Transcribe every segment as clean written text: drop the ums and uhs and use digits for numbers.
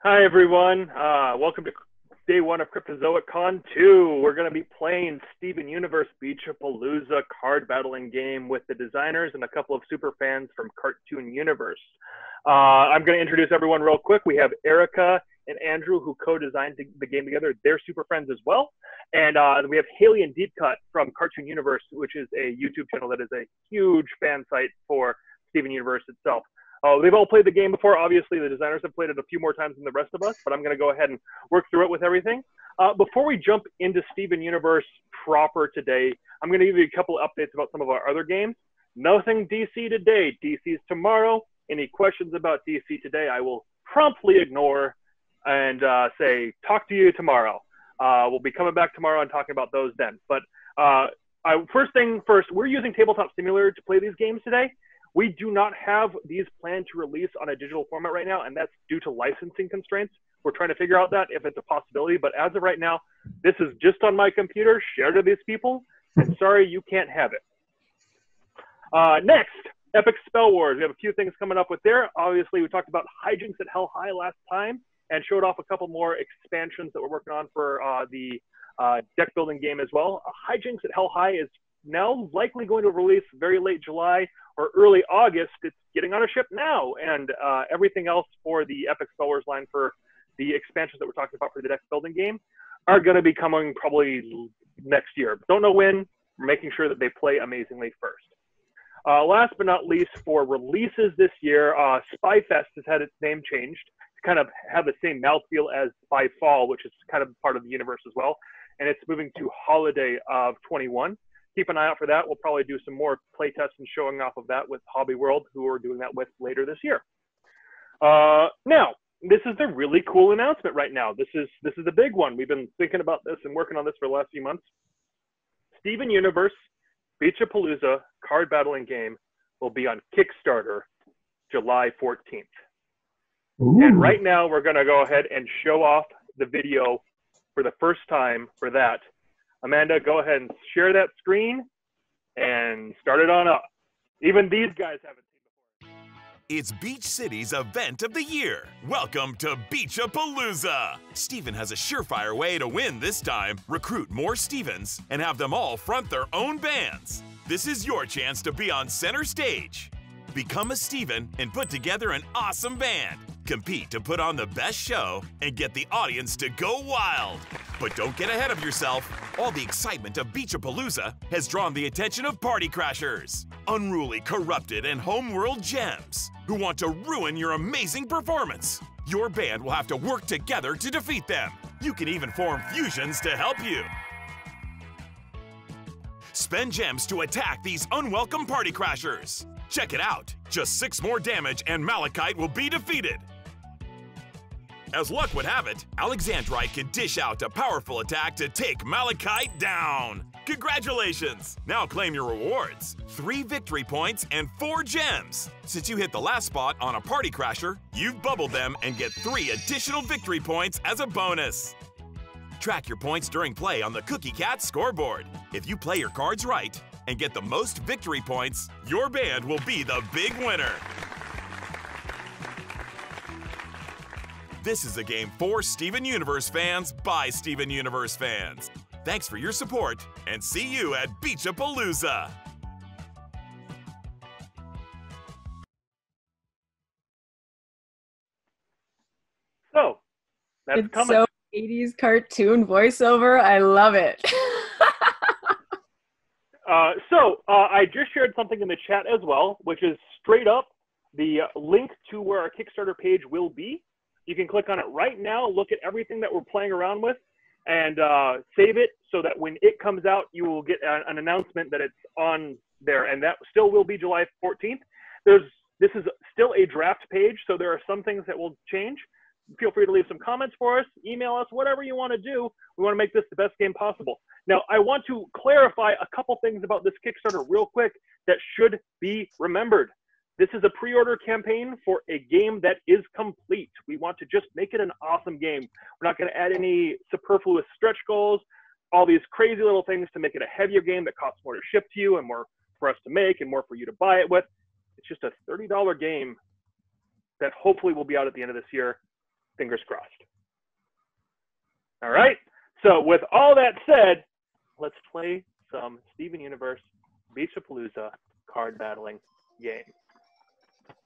Hi, everyone. Welcome to day one of Cryptozoic Con II. We're going to be playing Steven Universe Beach-a-palooza card battling game with the designers and a couple of super fans from Cartoon Universe. I'm going to introduce everyone real quick. We have Erica and Andrew, who co-designed the game together. They're super friends as well. And we have Hailey and Deepcut from Cartoon Universe, which is a YouTube channel that is a huge fan site for Steven Universe itself. They've all played the game before. Obviously, the designers have played it a few more times than the rest of us, but I'm going to go ahead and work through it with everything. Before we jump into Steven Universe proper today, I'm going to give you a couple of updates about some of our other games. Nothing DC today. DC's tomorrow. Any questions about DC today, I will promptly ignore and say, talk to you tomorrow. We'll be coming back tomorrow and talking about those then. But first thing first, we're using Tabletop Simulator to play these games today. We do not have these planned to release on a digital format right now, and that's due to licensing constraints. We're trying to figure out that if it's a possibility, but as of right now, this is just on my computer, shared to these people, and sorry, you can't have it. Next, Epic Spell Wars. We have a few things coming up with there. Obviously, we talked about Hijinks at Hell High last time and showed off a couple more expansions that we're working on for the deck building game as well. Hijinks at Hell High is now likely going to release very late July or early August. It's getting on a ship now, and everything else for the Epic Spell Wars line for the expansions that we're talking about for the deck building game are going to be coming probably next year. Don't know when. We're making sure that they play amazingly first. Last but not least, for releases this year, Spyfest has had its name changed to kind of have the same mouthfeel as Spyfall, which is kind of part of the universe as well, and it's moving to Holiday of 21. Keep an eye out for that. We'll probably do some more playtests and showing off of that with Hobby World, who we're doing that with later this year. Now, this is a really cool announcement right now. This is a big one. We've been thinking about this and working on this for the last few months. Steven Universe Beach-a-palooza card battling game will be on Kickstarter July 14th. Ooh. And right now, we're going to go ahead and show off the video for the first time for that. Amanda, go ahead and share that screen and start it on up. Even these guys haven't seen before. It's Beach City's event of the year. Welcome to Beach-a-palooza. Steven has a surefire way to win this time. Recruit more Stevens and have them all front their own bands. This is your chance to be on center stage. Become a Steven and put together an awesome band. Compete to put on the best show and get the audience to go wild. But don't get ahead of yourself. All the excitement of Beach-a-palooza has drawn the attention of party crashers, unruly, corrupted, and Homeworld Gems who want to ruin your amazing performance. Your band will have to work together to defeat them. You can even form fusions to help you. Spend gems to attack these unwelcome party crashers. Check it out. Just 6 more damage and Malachite will be defeated. As luck would have it, Alexandrite can dish out a powerful attack to take Malachite down. Congratulations! Now claim your rewards. 3 victory points and 4 gems. Since you hit the last spot on a party crasher, you've bubbled them and get 3 additional victory points as a bonus. Track your points during play on the Cookie Cat scoreboard. If you play your cards right and get the most victory points, your band will be the big winner. This is a game for Steven Universe fans by Steven Universe fans. Thanks for your support, and see you at Beach-a-palooza. So, that's it's coming. So 80s cartoon voiceover. I love it. I just shared something in the chat as well, which is straight up the link to where our Kickstarter page will be. You can click on it right now, look at everything that we're playing around with, and save it so that when it comes out, you will get an announcement that it's on there, and that still will be July 14th. This is still a draft page, so there are some things that will change. Feel free to leave some comments for us, email us, whatever you want to do. We want to make this the best game possible. Now, I want to clarify a couple things about this Kickstarter real quick that should be remembered. This is a pre-order campaign for a game that is complete. We want to just make it an awesome game. We're not going to add any superfluous stretch goals, all these crazy little things to make it a heavier game that costs more to ship to you and more for us to make and more for you to buy it with. It's just a $30 game that hopefully will be out at the end of this year. Fingers crossed. All right. So with all that said, let's play some Steven Universe Beach-a-palooza card battling game.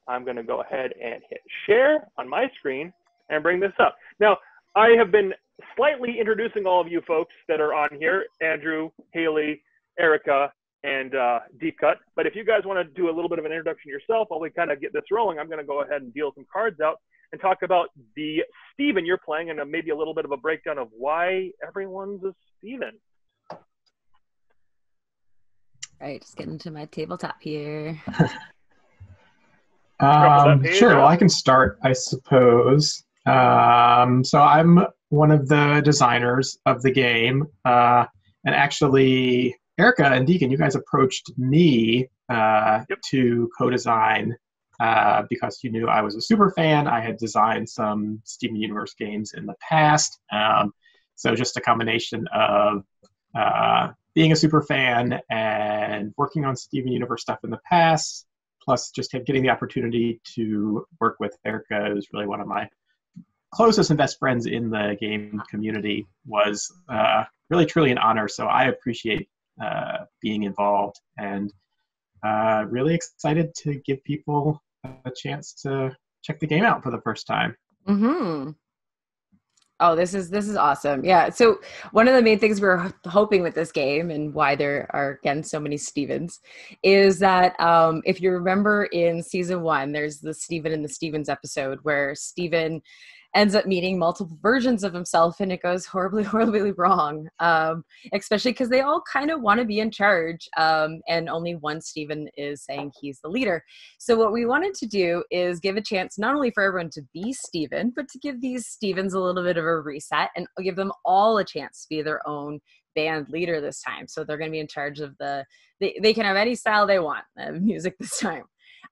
I'm going to go ahead and hit share on my screen and bring this up. Now, I have been slightly introducing all of you folks that are on here, Andrew, Haley, Erica, and Deepcut. But if you guys want to do a little bit of an introduction yourself while we kind of get this rolling, I'm going to go ahead and deal some cards out and talk about the Steven you're playing and maybe a little bit of a breakdown of why everyone's a Steven. All right, just getting to my tabletop here. Sure, well, I can start, I suppose. So I'm one of the designers of the game. And actually, Erica and Deacon, you guys approached me to co-design because you knew I was a super fan. I had designed some Steven Universe games in the past. So just a combination of being a super fan and working on Steven Universe stuff in the past, plus just getting the opportunity to work with Erica, who's really one of my closest and best friends in the game community, was really truly an honor. So I appreciate being involved and really excited to give people a chance to check the game out for the first time. Mm-hmm. Oh, this is awesome. Yeah. So one of the main things we're hoping with this game and why there are, again, so many Stevens is that if you remember in season 1, there's the Steven and the Stevens episode where Steven ends up meeting multiple versions of himself and it goes horribly, horribly wrong, especially because they all kind of want to be in charge and only one Steven is saying he's the leader. So what we wanted to do is give a chance not only for everyone to be Steven, but to give these Stevens a little bit of a reset and give them all a chance to be their own band leader this time. So they're going to be in charge of they can have any style they want of music this time.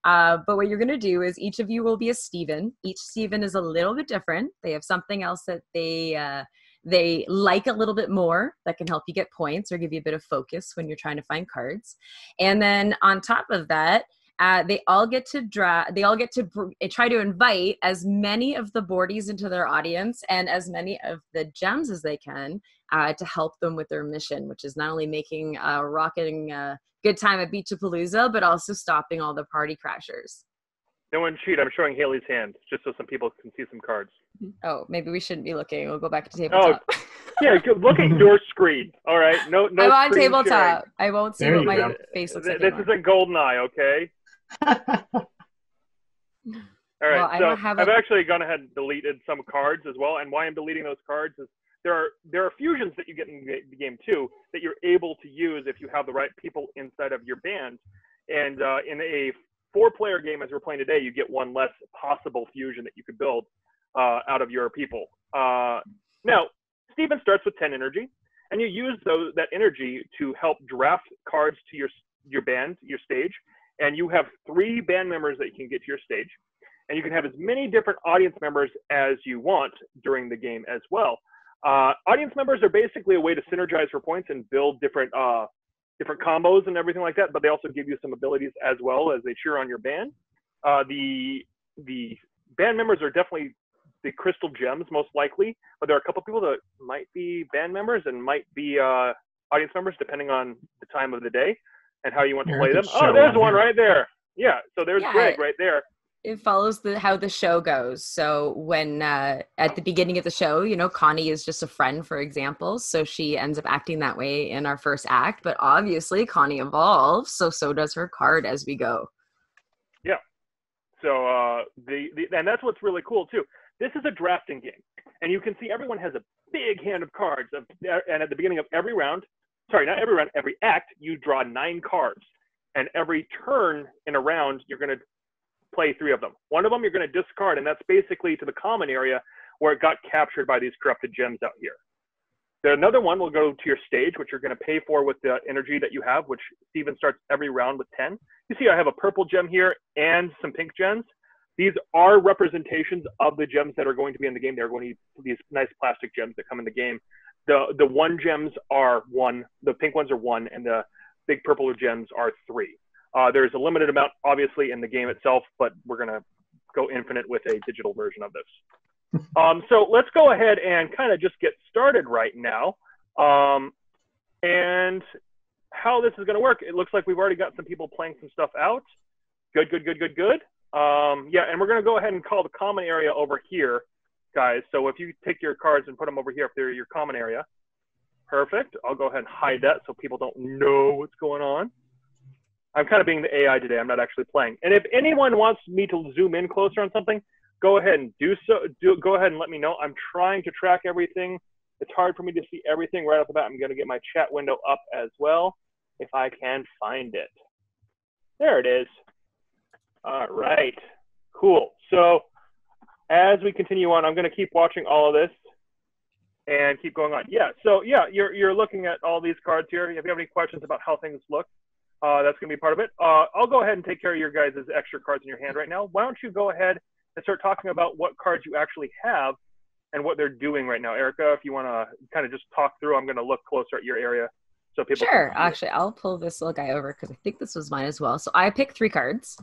But what you're going to do is each of you will be a Steven. Each Steven is a little bit different. They have something else that they like a little bit more that can help you get points or give you a bit of focus when you're trying to find cards. And then on top of that, they all get to try to invite as many of the boardies into their audience and as many of the gems as they can to help them with their mission, which is not only making rocking good time at Beach-a-palooza, but also stopping all the party crashers. No one cheat. I'm showing Haley's hand just so some people can see some cards. Oh, maybe we shouldn't be looking. We'll go back to tabletop. Oh, yeah, look at your screen. All right, no. I'm on tabletop. Sharing. I won't see what my face looks like. This isn't GoldenEye, okay? All right, well, so I've actually gone ahead and deleted some cards as well. And why I'm deleting those cards is there are fusions that you get in the game too that you're able to use if you have the right people inside of your band. And in a 4-player game, as we're playing today, you get one less possible fusion that you could build out of your people. Now, Steven starts with 10 energy, and you use that energy to help draft cards to your band, your stage. And you have 3 band members that you can get to your stage. And you can have as many different audience members as you want during the game as well. Audience members are basically a way to synergize for points and build different combos and everything like that, but they also give you some abilities as well as they cheer on your band. The band members are definitely the crystal gems, most likely, but there are a couple people that might be band members and might be audience members, depending on the time of the day and how you want to play them. Oh, there's one right there. Yeah, so there's Greg right there. It follows how the show goes. So when at the beginning of the show, you know, Connie is just a friend, for example. So she ends up acting that way in our first act. But obviously, Connie evolves. So does her card as we go. Yeah. So and that's what's really cool too. This is a drafting game, and you can see everyone has a big hand of cards. And at the beginning of every round, sorry, not every round, every act, you draw 9 cards, and every turn in a round, you're going to play 3 of them. One of them you're going to discard, and that's basically to the common area where it got captured by these corrupted gems out here. Another one will go to your stage, which you're going to pay for with the energy that you have, which Steven starts every round with 10. You see I have a purple gem here and some pink gems. These are representations of the gems that are going to be in the game. They're going to be these nice plastic gems that come in the game. The 1 gems are 1, the pink ones are 1, and the big purple gems are 3. There's a limited amount, obviously, in the game itself, but we're going to go infinite with a digital version of this. So let's go ahead and kind of just get started right now. And how this is going to work, it looks like we've already got some people playing some stuff out. Good, good, good, good, good. Yeah, and we're going to go ahead and call the common area over here, guys. So if you take your cards and put them over here, if they're your common area. Perfect. I'll go ahead and hide that so people don't know what's going on. I'm kind of being the AI today. I'm not actually playing. And if anyone wants me to zoom in closer on something, go ahead and do so. Go ahead and let me know. I'm trying to track everything. It's hard for me to see everything right off the bat. I'm going to get my chat window up as well, if I can find it. There it is. All right. Cool. So as we continue on, I'm going to keep watching all of this and keep going on. Yeah. So yeah, you're looking at all these cards here. If you have any questions about how things look, that's going to be part of it. I'll go ahead and take care of your guys' extra cards in your hand right now. Why don't you go ahead and start talking about what cards you actually have and what they're doing right now. Erica, if you want to kind of just talk through, I'm going to look closer at your area so people Sure. Actually, I'll pull this little guy over because I think this was mine as well. So I picked 3 cards.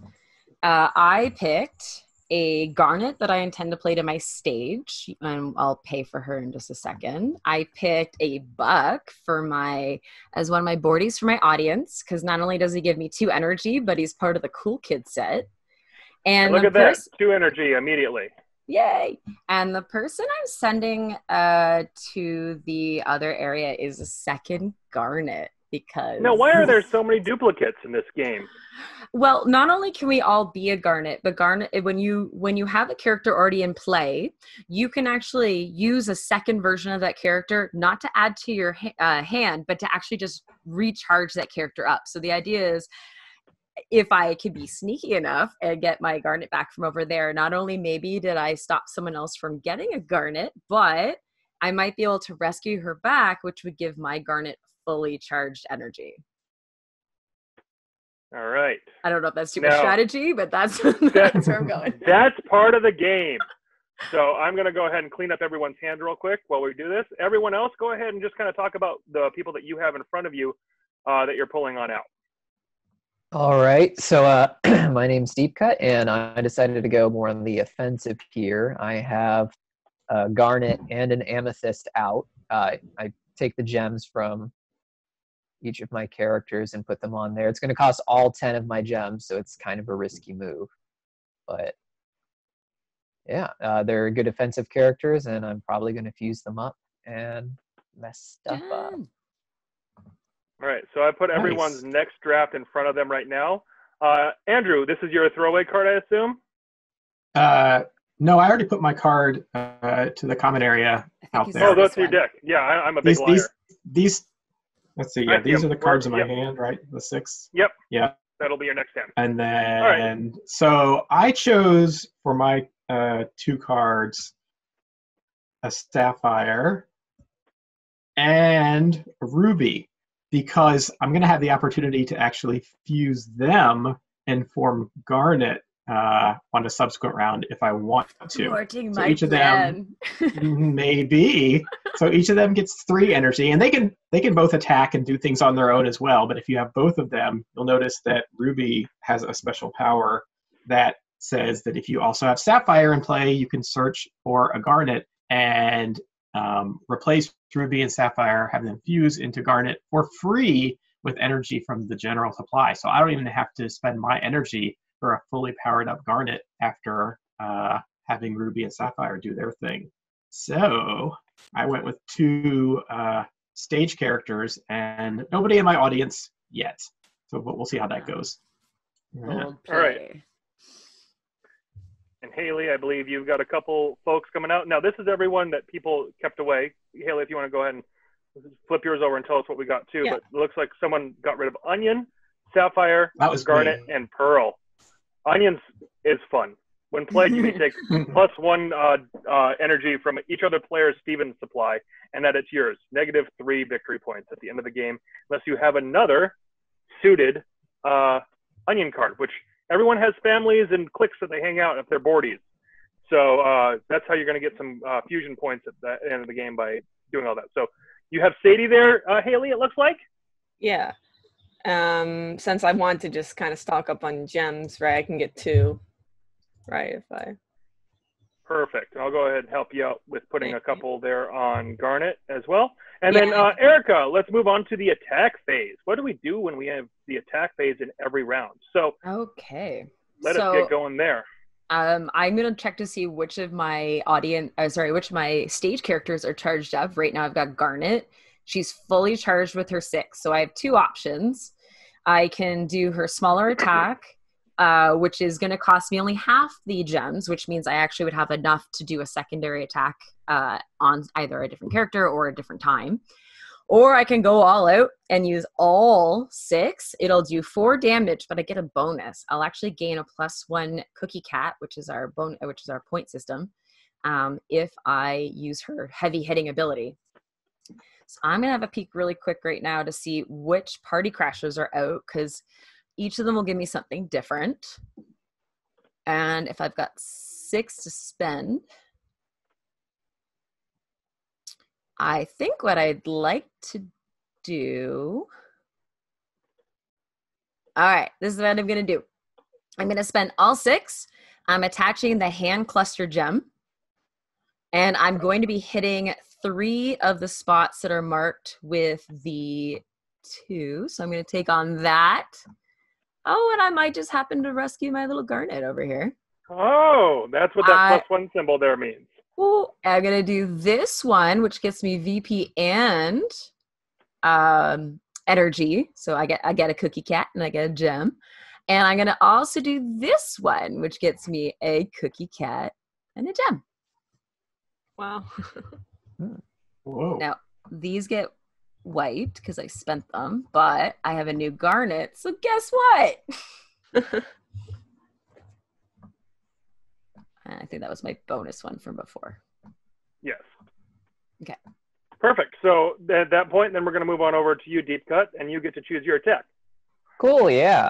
I picked a Garnet that I intend to play to my stage, and I'll pay for her in just a second. I picked a Buck as one of my boardies for my audience, because not only does he give me 2 energy, but he's part of the Cool Kid set. And look at that, 2 energy immediately. Yay! And the person I'm sending to the other area is a second Garnet, because... Now, why are there so many duplicates in this game? Well, not only can we all be a Garnet, but Garnet, when you have a character already in play, you can actually use a second version of that character, not to add to your hand, but to actually just recharge that character up. So the idea is, if I could be sneaky enough and get my Garnet back from over there, not only maybe did I stop someone else from getting a Garnet, but I might be able to rescue her back, which would give my Garnet fully charged energy. All right. I don't know if that's too much strategy, but that's where I'm going. That's part of the game. So I'm going to go ahead and clean up everyone's hand real quick while we do this. Everyone else, go ahead and just kind of talk about the people that you have in front of you that you're pulling on out. All right. So my name's Deepcut, and I decided to go more on the offensive here. I have a Garnet and an Amethyst out. I take the gems from each of my characters and put them on there. It's going to cost all 10 of my gems, so it's kind of a risky move. But yeah, they're good offensive characters, and I'm probably going to fuse them up and mess stuff up. All right, so I put everyone's next draft in front of them right now. Andrew, this is your throwaway card, I assume? No, I already put my card to the common area out there. Oh, that's your deck. Yeah, I'm a big liar. These let's see. Yeah, these are the cards in my hand, right? The 6. Yep. Yeah. That'll be your next hand. And then, so I chose for my 2 cards a Sapphire and a Ruby, because I'm going to have the opportunity to actually fuse them and form Garnet on a subsequent round if I want to. So each of them maybe. So each of them gets 3 energy, and they can both attack and do things on their own as well. But if you have both of them, you'll notice that Ruby has a special power that says that if you also have Sapphire in play, you can search for a Garnet and replace Ruby and Sapphire, have them fuse into Garnet for free with energy from the general supply. So I don't even have to spend my energy for a fully powered up Garnet after having Ruby and Sapphire do their thing. So I went with 2 stage characters and nobody in my audience yet. So but we'll see how that goes. Yeah. All right. And Haley, I believe you've got a couple folks coming out. Now, this is everyone that people kept away. Haley, if you want to go ahead and flip yours over and tell us what we got too. Yeah. But it looks like someone got rid of Onion, Sapphire, Garnet, and Pearl. Onions is fun. When played, you may take +1 energy from each other player's Steven supply, and that it's yours. -3 victory points at the end of the game, unless you have another suited Onion card, which everyone has families and cliques that they hang out if they're boardies. So that's how you're going to get some fusion points at the end of the game by doing all that. So you have Sadie there, Haley, it looks like? Yeah. Since I want to just kind of stock up on gems, right, I can get 2, right, if I... Perfect. I'll go ahead and help you out with putting a couple there on Garnet as well. And then Erica, let's move on to the attack phase. What do we do when we have the attack phase in every round? So okay, let us get going there. I'm gonna check to see which of my which of my stage characters are charged up. Right now I've got Garnet. She's fully charged with her 6. So I have 2 options. I can do her smaller attack, which is going to cost me only half the gems, which means I actually would have enough to do a secondary attack on either a different character or a different time. Or I can go all out and use all 6. It'll do 4 damage, but I get a bonus. I'll actually gain a +1 cookie cat, which is our point system, if I use her heavy hitting ability. So I'm gonna have a peek really quick right now to see which party crashers are out, because each of them will give me something different. And if I've got 6 to spend, I think what I'd like to do. All right, this is what I'm gonna do. I'm gonna spend all 6. I'm attaching the hand cluster gem, and I'm going to be hitting 3 of the spots that are marked with the 2. So I'm going to take on that. Oh, and I might just happen to rescue my little Garnet over here. Oh, that's what that +1 symbol there means. Well, I'm going to do this one, which gets me VP and energy. So I get a cookie cat and I get a gem. And I'm going to also do this one, which gets me a cookie cat and a gem. Wow. Whoa. Now, these get wiped because I spent them, but I have a new Garnet, so guess what? I think that was my bonus one from before. Yes. Okay. Perfect. So at that point, then we're going to move on over to you, Deepcut, and you get to choose your attack. Cool, yeah.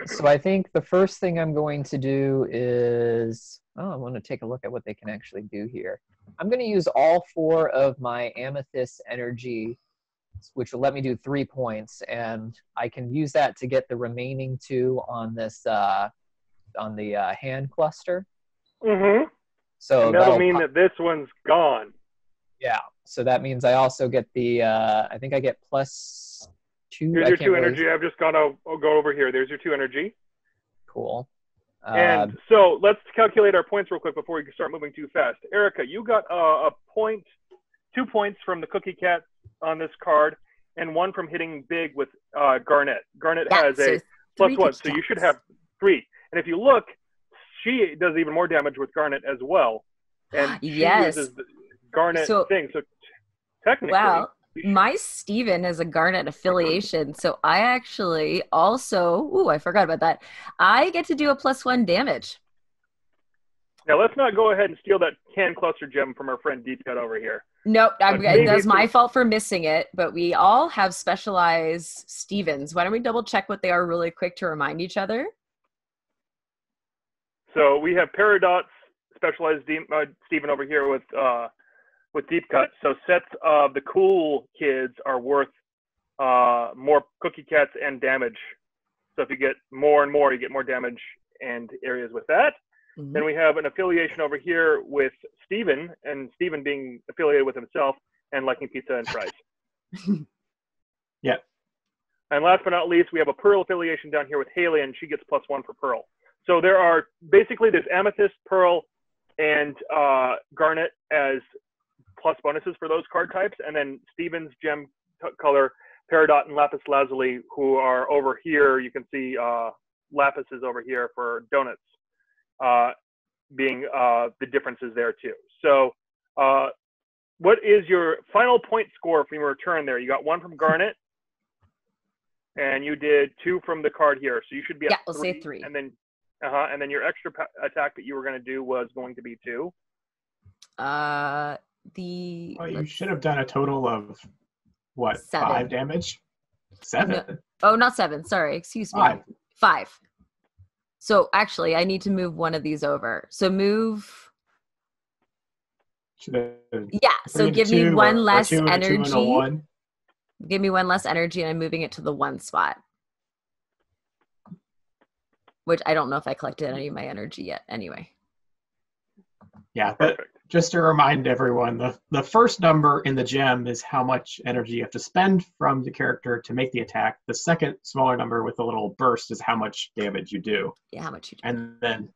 So I think the first thing I'm going to do is, I want to take a look at what they can actually do here. I'm going to use all 4 of my amethyst energy, which will let me do 3 points, and I can use that to get the remaining 2 on this on the hand cluster. Mm-hmm. So that'll mean that this one's gone. Yeah. So that means I also get the I think I get +2. Here's your 2 energy. I've just got to go over here. There's your 2 energy. Cool. And so let's calculate our points real quick before we start moving too fast. Erica, you got a point, 2 points from the cookie cat on this card, and 1 from hitting big with Garnet. Garnet has a +1, so you should have 3. And if you look, she does even more damage with Garnet as well. And she uses the Garnet thing. So technically, wow. My Steven has a Garnet affiliation, so I actually also, I forgot about that. I get to do a +1 damage. Now, let's not go ahead and steal that hand cluster gem from our friend Deepcut over here. Nope, that's my fault for missing it, but we all have specialized Stevens. Why don't we double check what they are really quick to remind each other? So we have Peridot's specialized Steven over here with Deepcut. So sets of the cool kids are worth more cookie cats and damage. So if you get more and more, you get more damage and areas with that. Mm-hmm. Then we have an affiliation over here with Steven, and Steven being affiliated with himself and liking pizza and fries. Yeah. And last but not least, we have a Pearl affiliation down here with Hailey, and she gets +1 for Pearl. So there are basically there's Amethyst, Pearl, and Garnet as plus bonuses for those card types, and then Steven's gem color, Peridot, and Lapis Lazuli, who are over here. You can see Lapis is over here for donuts, being the differences there too. So what is your final point score from your return there? You got 1 from Garnet, and you did 2 from the card here. So you should be at 3. We'll say 3. And then your extra attack that you were going to do was going to be 2. You should have done a total of what? 7. 5 damage? 7. No. Oh, not 7. Sorry, excuse me. 5. So actually, I need to move one of these over. So move. Yeah. So give me one less energy. Give me 1 less energy, and I'm moving it to the 1 spot. Which I don't know if I collected any of my energy yet. Anyway. Yeah, but Perfect. just to remind everyone, the first number in the gem is how much energy you have to spend from the character to make the attack. The second smaller number with a little burst is how much damage you do. Yeah, how much you do. And then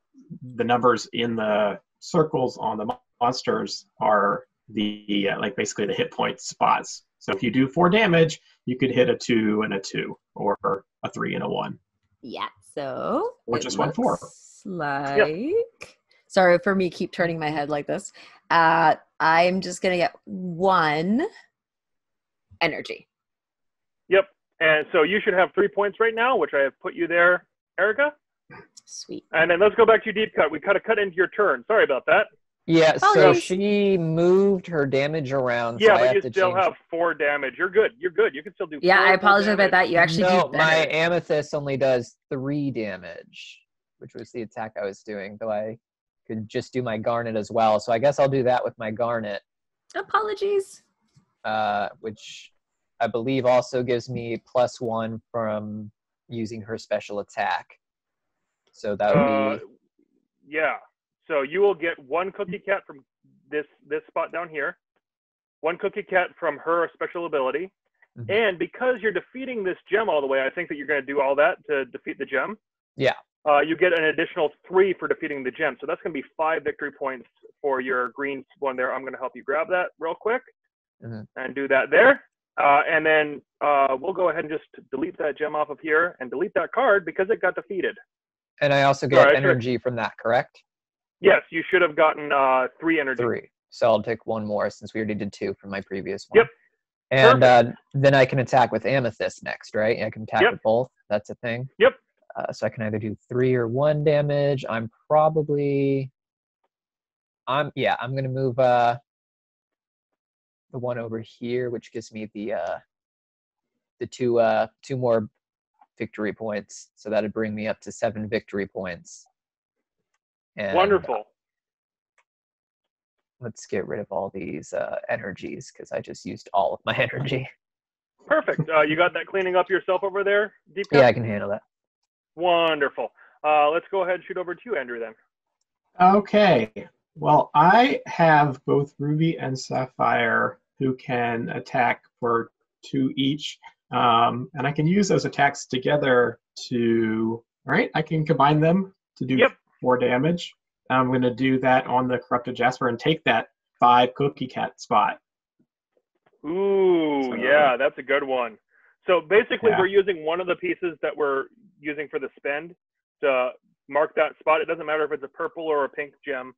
the numbers in the circles on the monsters are the like basically the hit point spots. So if you do 4 damage, you could hit a 2 and a 2, or a 3 and a 1. Yeah, so Or it just 1 4. looks like... Sorry for me keep turning my head like this. I'm just going to get 1 energy. Yep. And so you should have 3 points right now, which I have put you there, Erica. Sweet. And then let's go back to your deep cut. We kind of cut into your turn. Sorry about that. Yeah, so Apologies. she moved her damage around. Yeah, so I but have you to still change. have 4 damage. You're good. You're good. You can still do 4 Yeah, I full apologize about damage. that. You actually No, do my better. amethyst only does 3 damage, which was the attack I was doing, though I could just do my garnet as well. So I guess I'll do that with my garnet, Apologies. which I believe also gives me +1 from using her special attack. So that would be... Yeah. So you will get 1 cookie cat from this spot down here, 1 cookie cat from her special ability, Mhm. and because you're defeating this gem all the way, I think that you're going to do all that to defeat the gem. Yeah. You get an additional 3 for defeating the gem. So that's going to be 5 victory points for your green one there. I'm going to help you grab that real quick and do that there. And then we'll go ahead and just delete that gem off of here and delete that card because it got defeated. And I also get Sorry, energy from that, correct? Yes, you should have gotten 3 energy. 3. So I'll take 1 more since we already did 2 from my previous one. Yep. And then I can attack with amethyst next, right? I can attack Yep. with both. That's a thing. Yep. So I can either do 3 or 1 damage. I'm going to move the one over here, which gives me the 2 more victory points. So that'd bring me up to 7 victory points. And Wonderful. let's get rid of all these energies because I just used all of my energy. Perfect. You got that cleaning up yourself over there, Deep Yeah, Cut? I can handle that. Wonderful. Let's go ahead and shoot over to you, Andrew, then. Okay. Well, I have both Ruby and Sapphire who can attack for 2 each. And I can use those attacks together to, all right, I can combine them to do 4 damage. I'm going to do that on the Corrupted Jasper and take that 5 Cookie Cat spot. Ooh, So- yeah, that's a good one. So basically, Yeah. we're using one of the pieces that we're using for the spend to mark that spot. It doesn't matter if it's a purple or a pink gem.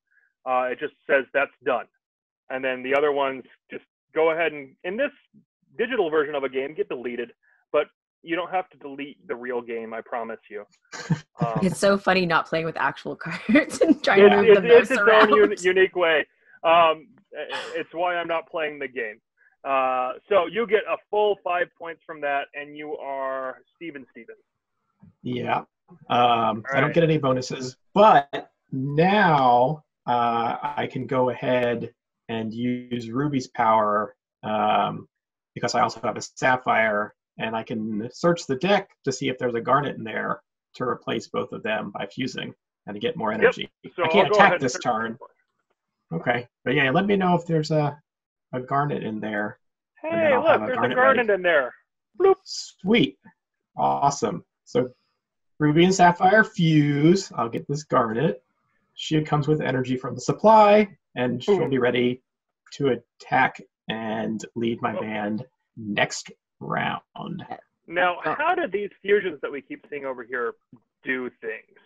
It just says that's done. And then the other ones just go ahead and, in this digital version of a game, get deleted. But you don't have to delete the real game, I promise you. It's so funny not playing with actual cards and trying to move the It's mouse its around. own unique way. It's why I'm not playing the game. So you get a full 5 points from that, and you are Stevens. Yeah. I don't get any bonuses, but now I can go ahead and use Ruby's power because I also have a Sapphire, and I can search the deck to see if there's a Garnet in there to replace both of them by fusing and to get more energy. So I can't I'll go ahead attack and this search turn. for Okay. But yeah, let me know if there's a Garnet in there. and then Hey, I'll have look, there's a Garnet garden ready. in there. Bloop. Sweet. Awesome. So Ruby and Sapphire fuse. I'll get this Garnet. She comes with energy from the supply, and she'll be ready to attack and lead my band next round. Now, how do these fusions that we keep seeing over here do things?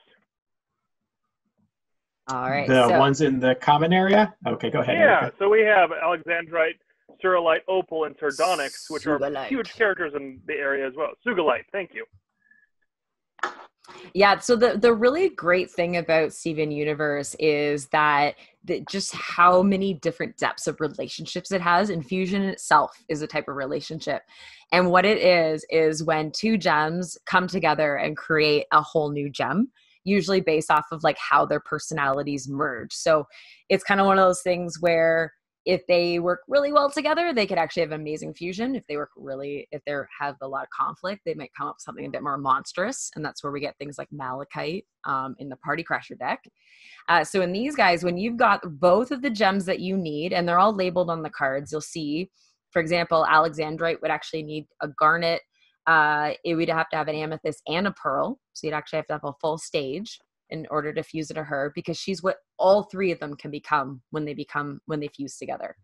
All right. The so, ones in the common area? Okay, go ahead. Yeah, Erica. so we have Alexandrite, Surolite, Opal, and Sardonyx, which are Sugalite. huge characters in the area as well. Sugalite, thank you. Yeah, so the really great thing about Steven Universe is that just how many different depths of relationships it has. Infusion itself is a type of relationship. And what it is when 2 gems come together and create a whole new gem, usually based off of like how their personalities merge. So it's kind of one of those things where If they work really well together, they could actually have amazing fusion. If they have a lot of conflict, they might come up with something a bit more monstrous. And that's where we get things like Malachite in the Party Crasher deck. So in these guys, when you've got both of the gems that you need, and they're all labeled on the cards, you'll see, for example, Alexandrite would actually need a garnet. It would have to have an amethyst and a pearl. So you'd actually have to have a full stage in order to fuse it to her, because she's what all three of them can become when they fuse together.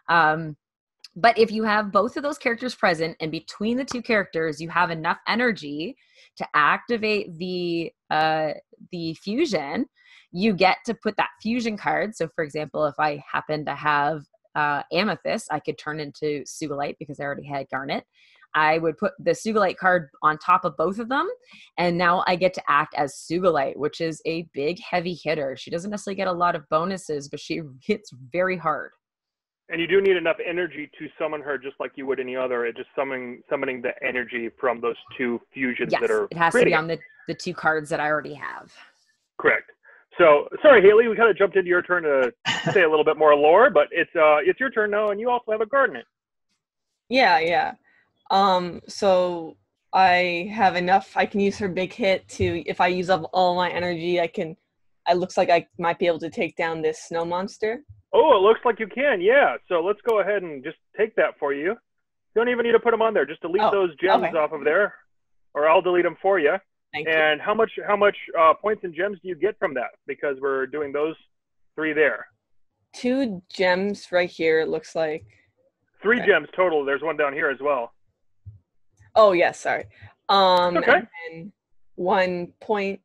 But if you have both of those characters present, and between the two characters you have enough energy to activate the fusion, you get to put that fusion card. So for example, if I happen to have amethyst, I could turn into Sugilite because I already had garnet. I would put the Sugilite card on top of both of them, and now I get to act as Sugilite, which is a big, heavy hitter. She doesn't necessarily get a lot of bonuses, but she hits very hard. And you do need enough energy to summon her, just like you would any other. It's just summoning the energy from those two fusions that are. It has to be on the two cards that I already have. Correct. So, sorry, Hailey, we kind of jumped into your turn to say a little bit more lore, but it's your turn now, and you also have a garnet. Yeah. So I have enough. I can use her big hit to, if I use up all my energy, it looks like I might be able to take down this snow monster. Oh, it looks like you can, yeah. So let's go ahead and just take that for you. You don't even need to put them on there. Just delete those gems off of there, or I'll delete them for you. Thank you. And how much points and gems do you get from that? Because we're doing those three there. 2 gems right here, it looks like. 3 gems total. There's one down here as well. Oh, yes, sorry. Okay. And then 1 point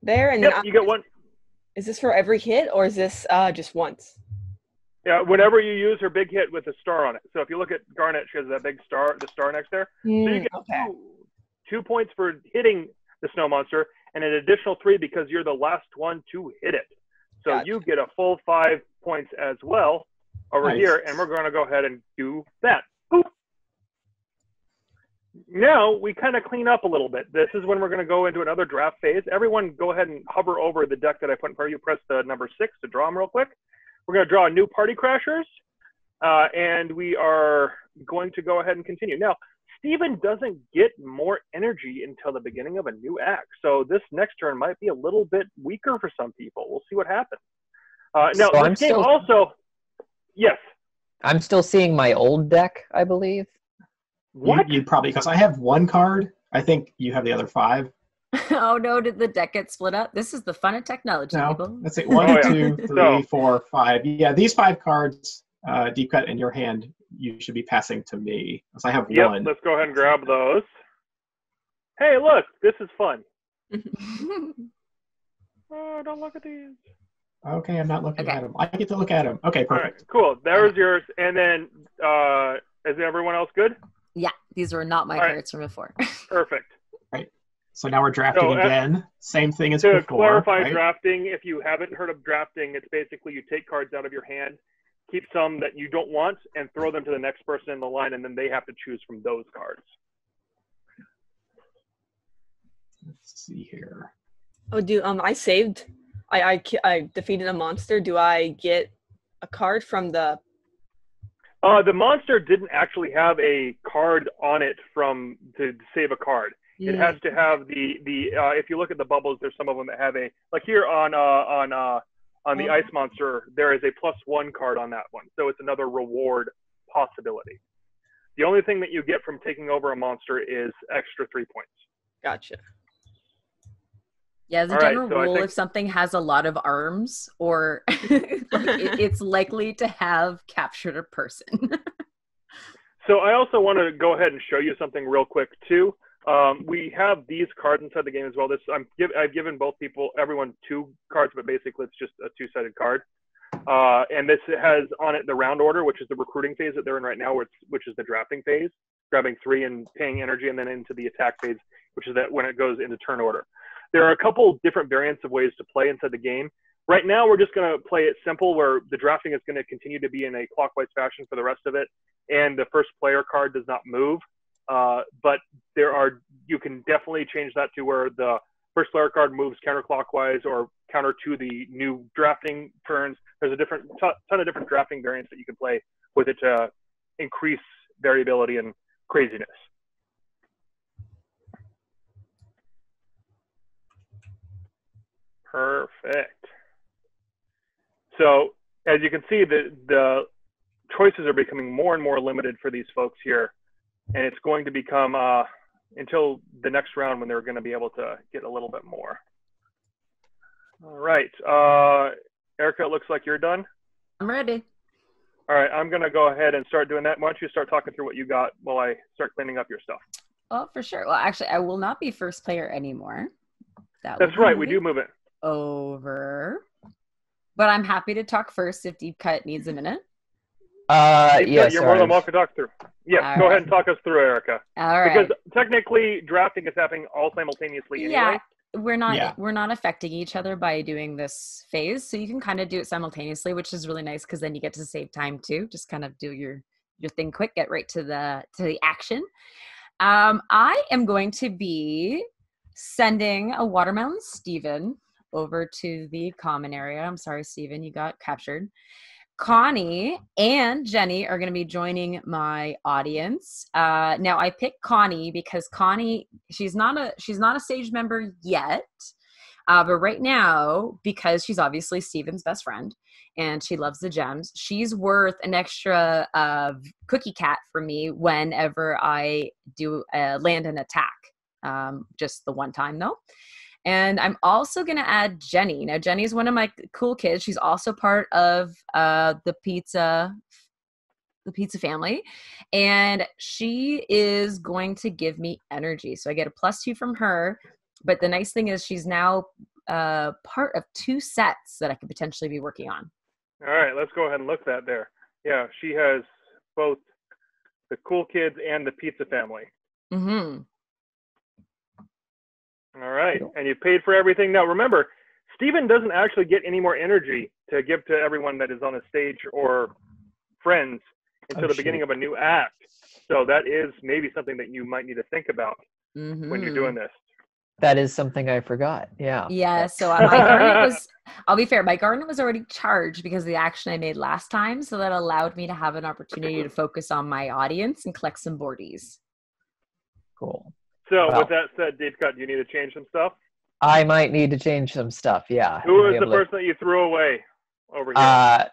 there. And yep, then you get one. Is this for every hit, or is this just once? Yeah, whenever you use her big hit with a star on it. So if you look at Garnet, she has that big star, the star next there. So you get 2 points for hitting the snow monster, and an additional 3 because you're the last one to hit it. So you get a full 5 points as well over here, and we're going to go ahead and do that. Boop. Now we kind of clean up a little bit. This is when we're going to go into another draft phase. Everyone go ahead and hover over the deck that I put in front of you. Press the number 6 to draw them real quick. We're going to draw new Party Crashers, and we are going to go ahead and continue. Now, Steven doesn't get more energy until the beginning of a new act, so this next turn might be a little bit weaker for some people. We'll see what happens. Now, so this game also... Yes? I'm still seeing my old deck, I believe. What? You probably, because I have 1 card. I think you have the other 5. Oh no, did the deck get split up? This is the fun of technology, No, people. let's see. 1, 2, 3, No. 4, 5. Yeah, these 5 cards, deep cut in your hand, you should be passing to me. Because I have 1. Let's go ahead and grab those. Hey, look, this is fun. Oh, don't look at these. Okay, I'm not looking at them. I get to look at them. Okay, All perfect. right, cool. There's yours. And then, is everyone else good? Yeah, these were not my cards from before. Perfect. Right. So now we're drafting So, again. Same thing as To before. clarify right? drafting, if you haven't heard of drafting, it's basically you take cards out of your hand, keep some that you don't want, and throw them to the next person in the line, and then they have to choose from those cards. Let's see here. Oh, I saved. I defeated a monster. Do I get a card from the... The monster didn't actually have a card on it to save a card. It has to have if you look at the bubbles, there's some of them that have like here on the ice monster, there is a +1 card on that one. So it's another reward possibility. The only thing that you get from taking over a monster is extra 3 points. Gotcha. Yeah, as a general rule, if something has a lot of arms, or it's likely to have captured a person. So I also want to go ahead and show you something real quick too. We have these cards inside the game as well. I've given everyone 2 cards, but basically it's just a 2-sided card. And this has on it the round order, which is the recruiting phase that they're in right now, which is the drafting phase, grabbing 3 and paying energy, and then into the attack phase, which is that when it goes into turn order. There are a couple different variants of ways to play inside the game. Right now, we're just going to play it simple, where the drafting is going to continue to be in a clockwise fashion for the rest of it, and the first player card does not move. But you can definitely change that to where the first player card moves counterclockwise or counter to the new drafting turns. There's a ton of different drafting variants that you can play with it to increase variability and craziness. Perfect. So as you can see, the choices are becoming more and more limited for these folks here. And it's going to become until the next round when they're going to be able to get a little bit more. All right. Erica, it looks like you're done. I'm ready. All right. I'm going to go ahead and start doing that. Why don't you start talking through what you got while I start cleaning up your stuff? Oh, for sure. Well, actually, I will not be first player anymore. That's right. We do move it over. But I'm happy to talk first if Deepcut needs a minute. Yes, you're more than welcome to talk through. Yeah, go ahead and talk us through, Erica. All right. Because technically, drafting is happening all simultaneously anyway. Yeah, we're not affecting each other by doing this phase, so you can kind of do it simultaneously, which is really nice because then you get to save time too. Just kind of do your thing quick, get right to the action. I am going to be sending a Watermelon Steven over to the common area. I'm sorry, Steven, you got captured. Connie and Jenny are going to be joining my audience. Now I picked Connie because Connie, she's not a stage member yet. But right now, because she's obviously Steven's best friend and she loves the gems, she's worth an extra cookie cat for me whenever I do land an attack. Just the one time though. And I'm also going to add Jenny. Now, Jenny's one of my cool kids. She's also part of the pizza family. And she is going to give me energy. So I get a +2 from her. But the nice thing is she's now part of 2 sets that I could potentially be working on. All right, let's go ahead and look at that there. Yeah, she has both the cool kids and the pizza family. Mm-hmm. All right, and you paid for everything. Now, remember, Steven doesn't actually get any more energy to give to everyone that is on the stage or friends until the beginning of a new act. So that is maybe something that you might need to think about when you're doing this. That is something I forgot. Yeah. Yeah. So my garnet was, I'll be fair, my garnet was already charged because of the action I made last time. So that allowed me to have an opportunity to focus on my audience and collect some boardies. Cool. So with that said, Deepcut, do you need to change some stuff? I might need to change some stuff, yeah. Who is the person that you threw away over here?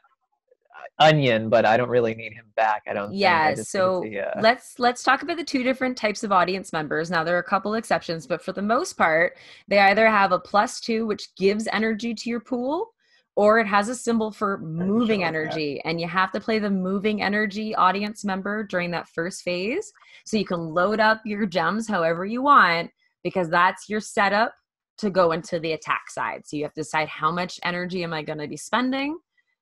Onion, but I don't really need him back. I don't. Yeah. So let's talk about the 2 different types of audience members. Now there are a couple exceptions, but for the most part, they either have a +2, which gives energy to your pool, or it has a symbol for moving energy, and you have to play the moving energy audience member during that first phase. So you can load up your gems however you want, because that's your setup to go into the attack side. So you have to decide how much energy am I going to be spending,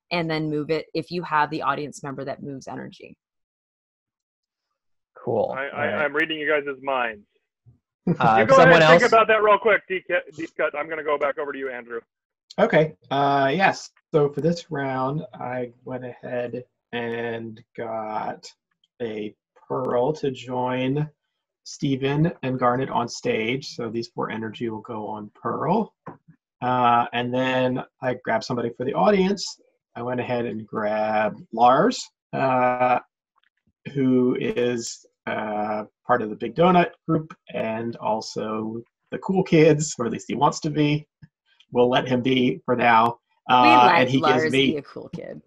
and then move it if you have the audience member that moves energy. Cool. I'm reading you guys' minds. You go ahead and think about that real quick, Deepcut. I'm going to go back over to you, Andrew. Okay. Yes. So for this round, I went ahead and got a Pearl to join Steven and Garnet on stage. So these 4 energy will go on Pearl. And then I grabbed somebody for the audience. I went ahead and grabbed Lars, who is part of the Big Donut group and also the cool kids, or at least he wants to be. We'll let him be for now. And he Lars gives me be a cool kid.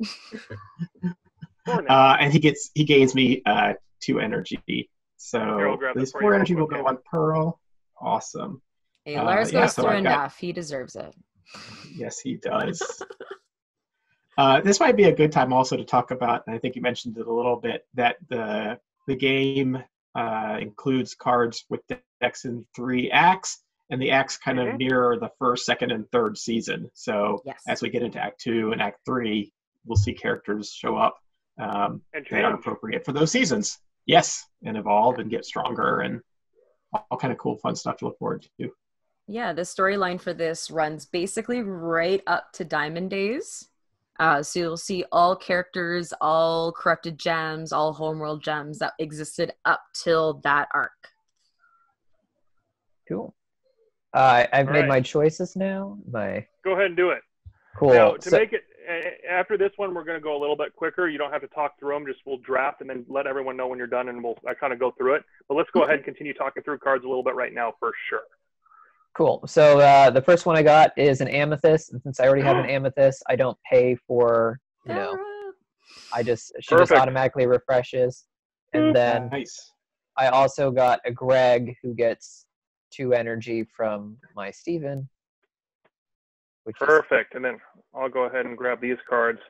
and he gains me 2 energy. So these 4 energy will go on Pearl. Awesome. Hey, Lars goes through enough. He deserves it. Yes, he does. This might be a good time also to talk about, and I think you mentioned it a little bit, that the game includes cards with decks in 3 acts, and the acts kind of mirror the 1st, 2nd, and 3rd season. So as we get into Act 2 and Act 3, we'll see characters show up that are appropriate for those seasons. Yes, and evolve and get stronger and all kind of cool, fun stuff to look forward to. Yeah, the storyline for this runs basically right up to Diamond Days. So you'll see all characters, all corrupted gems, all Homeworld gems that existed up till that arc. Cool. I've All made right. my choices now. Go ahead and do it. Cool. Now, to make it, after this one, we're going to go a little bit quicker. You don't have to talk through them. Just we'll draft and then let everyone know when you're done, and I kind of go through it. But let's go ahead and continue talking through cards a little bit right now for sure. Cool. So the first one I got is an amethyst. And since I already have an amethyst, I don't pay for, she just automatically refreshes. And then Nice. I also got a Greg who gets 2 energy from my Steven. Perfect. And then I'll go ahead and grab these cards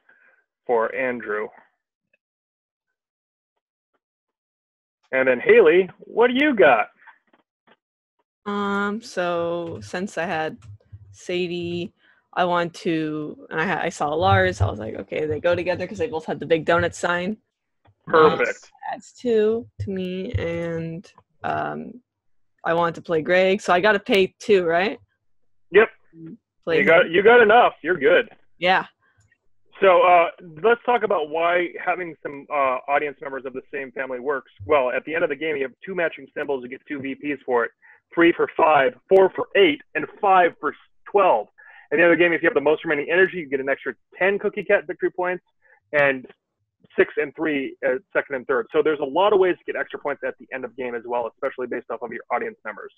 for Andrew. And then Hailey, what do you got? So since I had Sadie, I want to, and I saw Lars. I was like, okay, they go together because they both had the big donut sign. Perfect. Adds 2 to me, and I wanted to play Greg, so I got to pay 2, right? Yep. You got enough. You're good. Yeah. So let's talk about why having some audience members of the same family works. Well, at the end of the game, you have 2 matching symbols. You get 2 VPs for it. 3 for 5, 4 for 8, and 5 for 12. At the end of the game, if you have the most remaining energy, you get an extra 10 Cookie Cat victory points, and 6 and 3 second and third. So there's a lot of ways to get extra points at the end of the game as well, especially based off of your audience members.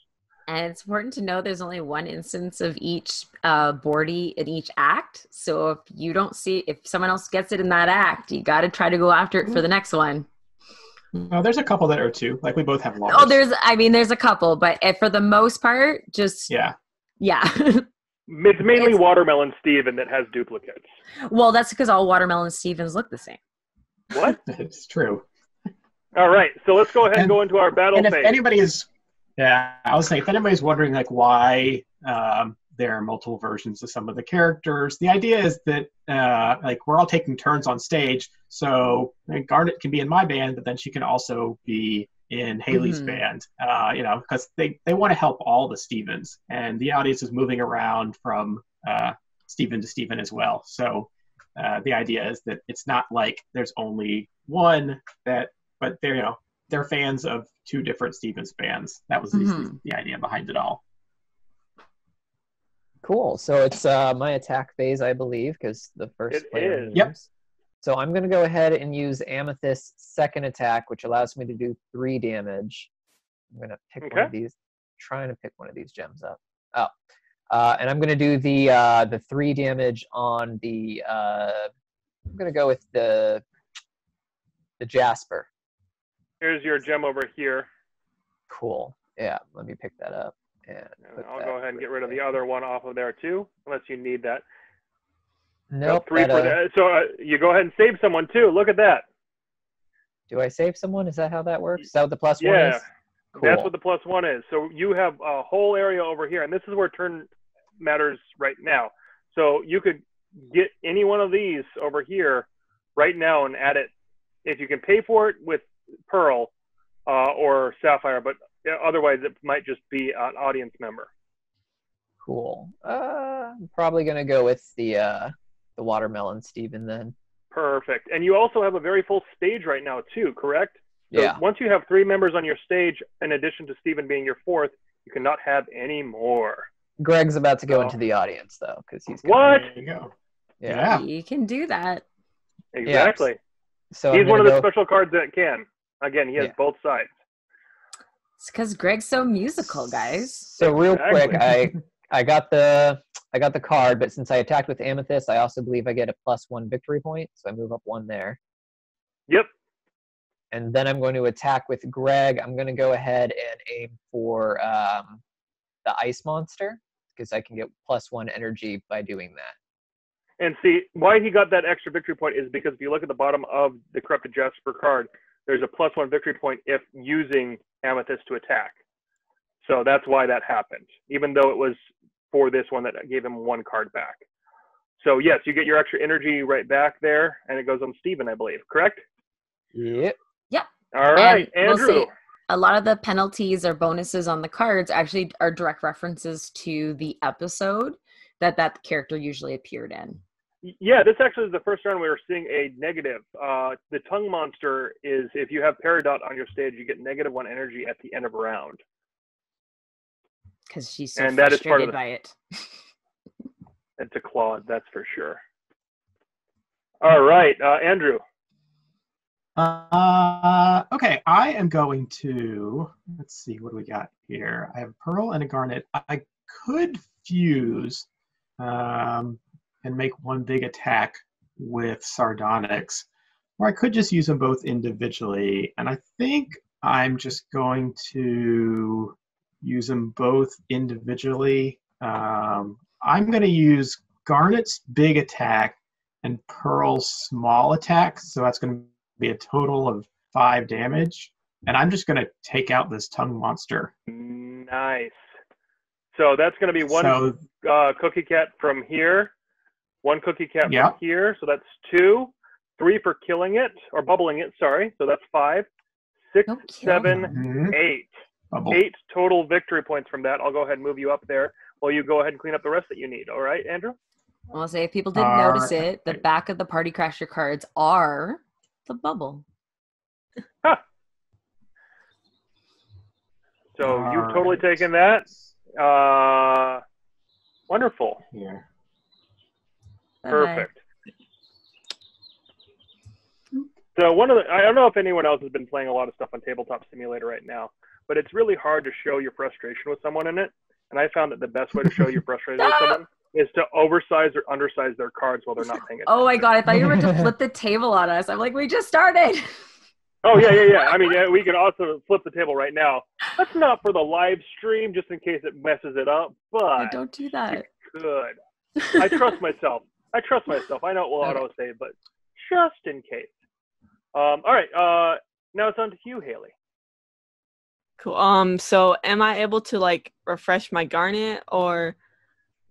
And it's important to know there's only one instance of each boardie in each act. So if someone else gets it in that act, you got to try to go after it for the next one. Oh, there's a couple that are 2. Like we both have Lars. Oh, there's a couple, but for the most part, just yeah. It's mainly Watermelon Steven that has duplicates. Well, that's because all Watermelon Stevens look the same. What? It's true. All right, so let's go ahead and go into our battle phase. And if anybody's, I was saying, if anybody's wondering like why there are multiple versions of some of the characters, the idea is that like we're all taking turns on stage. So Garnet can be in my band, but then she can also be in Hailey's band. Because they want to help all the Stevens, and the audience is moving around from Steven to Steven as well. So the idea is that it's not like there's only one but they're fans of 2 different Stevens bands. That was the idea behind it all. Cool. So it's my attack phase, I believe, because the first player moves. Yep. So I'm going to go ahead and use Amethyst's second attack, which allows me to do 3 damage. I'm going to pick one of these. Trying to pick one of these gems up. And I'm going to do the 3 damage on the. I'm going to go with the jasper. Here's your gem over here. Cool. Yeah. Let me pick that up. And I'll go ahead and get rid of the other one off of there too, unless you need that. Nope. 3 for that. So you go ahead and save someone too. Look at that. Do I save someone? Is that how that works? Is that what the +1 is? Yeah, cool. That's what the +1 is. So you have a whole area over here, and this is where turn matters right now. So you could get any one of these over here right now and add it if you can pay for it with Pearl or Sapphire, but otherwise it might just be an audience member. Cool. I'm probably gonna go with the Watermelon Steven then. Perfect. And you also have a very full stage right now too, correct? So yeah. Once you have 3 members on your stage, in addition to Steven being your 4th, you cannot have any more. Greg's about to go into the audience though, because he's what? There you go. Yeah. You can do that. Exactly. Yeah. So he's one of the special cards that can. Again, he has both sides. It's because Greg's so musical, guys. So real quick, I got the card, but since I attacked with Amethyst, I also believe I get a +1 victory point, so I move up 1 there. Yep. And then I'm going to attack with Greg. I'm going to go ahead and aim for the ice monster, because I can get +1 energy by doing that. And see, why he got that extra victory point is because if you look at the bottom of the Corrupted Jasper card, there's a +1 victory point if using Amethyst to attack. So that's why that happened, even though it was for this one that gave him 1 card back. So yes, you get your extra energy right back there, and it goes on Steven, I believe, correct? Yep. Yep. All right, Andrew. We'll a lot of the penalties or bonuses on the cards actually are direct references to the episode that character usually appeared in. Yeah, this actually is the first round we were seeing a negative. The tongue monster is if you have Peridot on your stage, you get -1 energy at the end of a round. Because she's so And that is part of frustrated by it. It's a Claude, that's for sure. All right, Andrew. Okay, I am going to, let's see, what do we got here? I have a pearl and a garnet. I could fuse and make one big attack with sardonyx, or I could just use them both individually. And I think I'm just going to use them both individually. I'm going to use garnet's big attack and pearl's small attack, so that's going to be a total of 5 damage, and I'm just going to take out this tongue monster. Nice. So that's going to be one cookie cat from here, one cookie cat from here, so that's 2, 3 for killing it, or bubbling it, sorry, so that's 5, 6, 7, 8. Bubble. 8 total victory points from that. I'll go ahead and move you up there while you go ahead and clean up the rest that you need. All right, Andrew? I'll say if people didn't notice it, the back of the Party Crasher cards are the bubble. Huh. So you've totally taken that. Wonderful. Yeah. Perfect. So I don't know if anyone else has been playing a lot of stuff on Tabletop Simulator right now, but it's really hard to show your frustration with someone in it. And I found that the best way to show your frustration with someone is to oversize or undersize their cards while they're not paying attention. Oh my God, I thought you were to flip the table on us. I'm like, we just started. Oh, yeah. I mean, we can also flip the table right now. That's not for the live stream, just in case it messes it up, but don't do that. Good. I trust myself. I know it will auto-save, but just in case. All right, now it's on to you, Hailey. Cool. So am I able to like refresh my garnet or?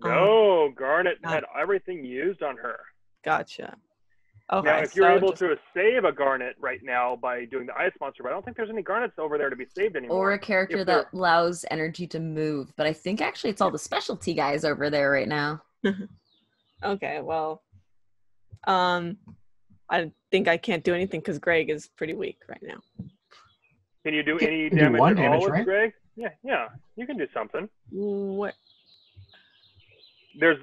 No, Garnet had everything used on her. Gotcha. Okay. Now, if you're able to save a Garnet right now by doing the ice monster, but I don't think there's any Garnets over there to be saved anymore. Or a character that allows energy to move, but I think actually it's all the specialty guys over there right now. Okay, well, I think I can't do anything because Greg is pretty weak right now. Can you do any damage at all with Greg? Yeah, you can do something. What?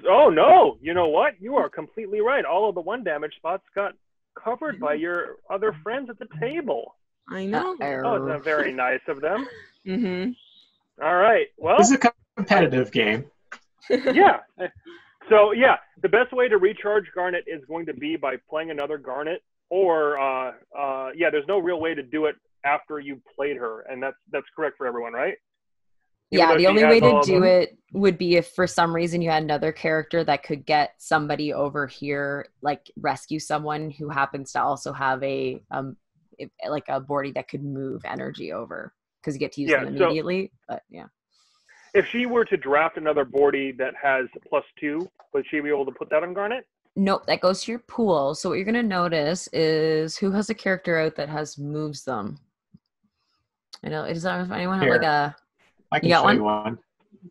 Oh no, you know what? You are completely right. All of the 1 damage spots got covered by your other friends at the table. I know. Oh, it's very nice of them. Mm-hmm. All right. Well, this is a competitive game. Yeah. So yeah, the best way to recharge Garnet is going to be by playing another Garnet, or there's no real way to do it after you played her, and that's correct for everyone, right? Yeah, the only way to do it would be if for some reason you had another character that could get somebody over here, like rescue someone who happens to also have a boardie that could move energy over, because you get to use them immediately. But yeah. If she were to draft another boardie that has +2, would she be able to put that on Garnet? Nope, that goes to your pool. So what you're going to notice is who has a character out that moves them. I know, is there anyone have like a... I can show you one.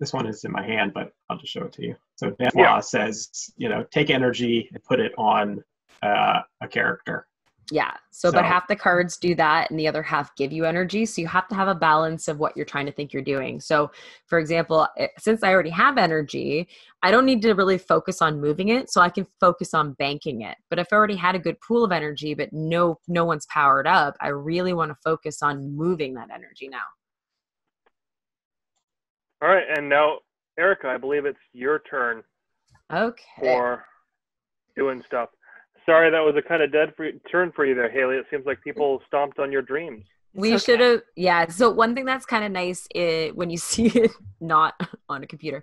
This one is in my hand, but I'll just show it to you. So Dan Law says, take energy and put it on a character. Yeah. So, but half the cards do that and the other half give you energy. So you have to have a balance of what you're trying to think you're doing. So for example, since I already have energy, I don't need to really focus on moving it. So I can focus on banking it. But if I already had a good pool of energy, but no one's powered up, I really want to focus on moving that energy now. All right, and now, Erica, I believe it's your turn. Okay. For doing stuff. Sorry, that was a kind of dead turn for you there, Hailey. It seems like people stomped on your dreams. We should have, So one thing that's kind of nice when you see it not on a computer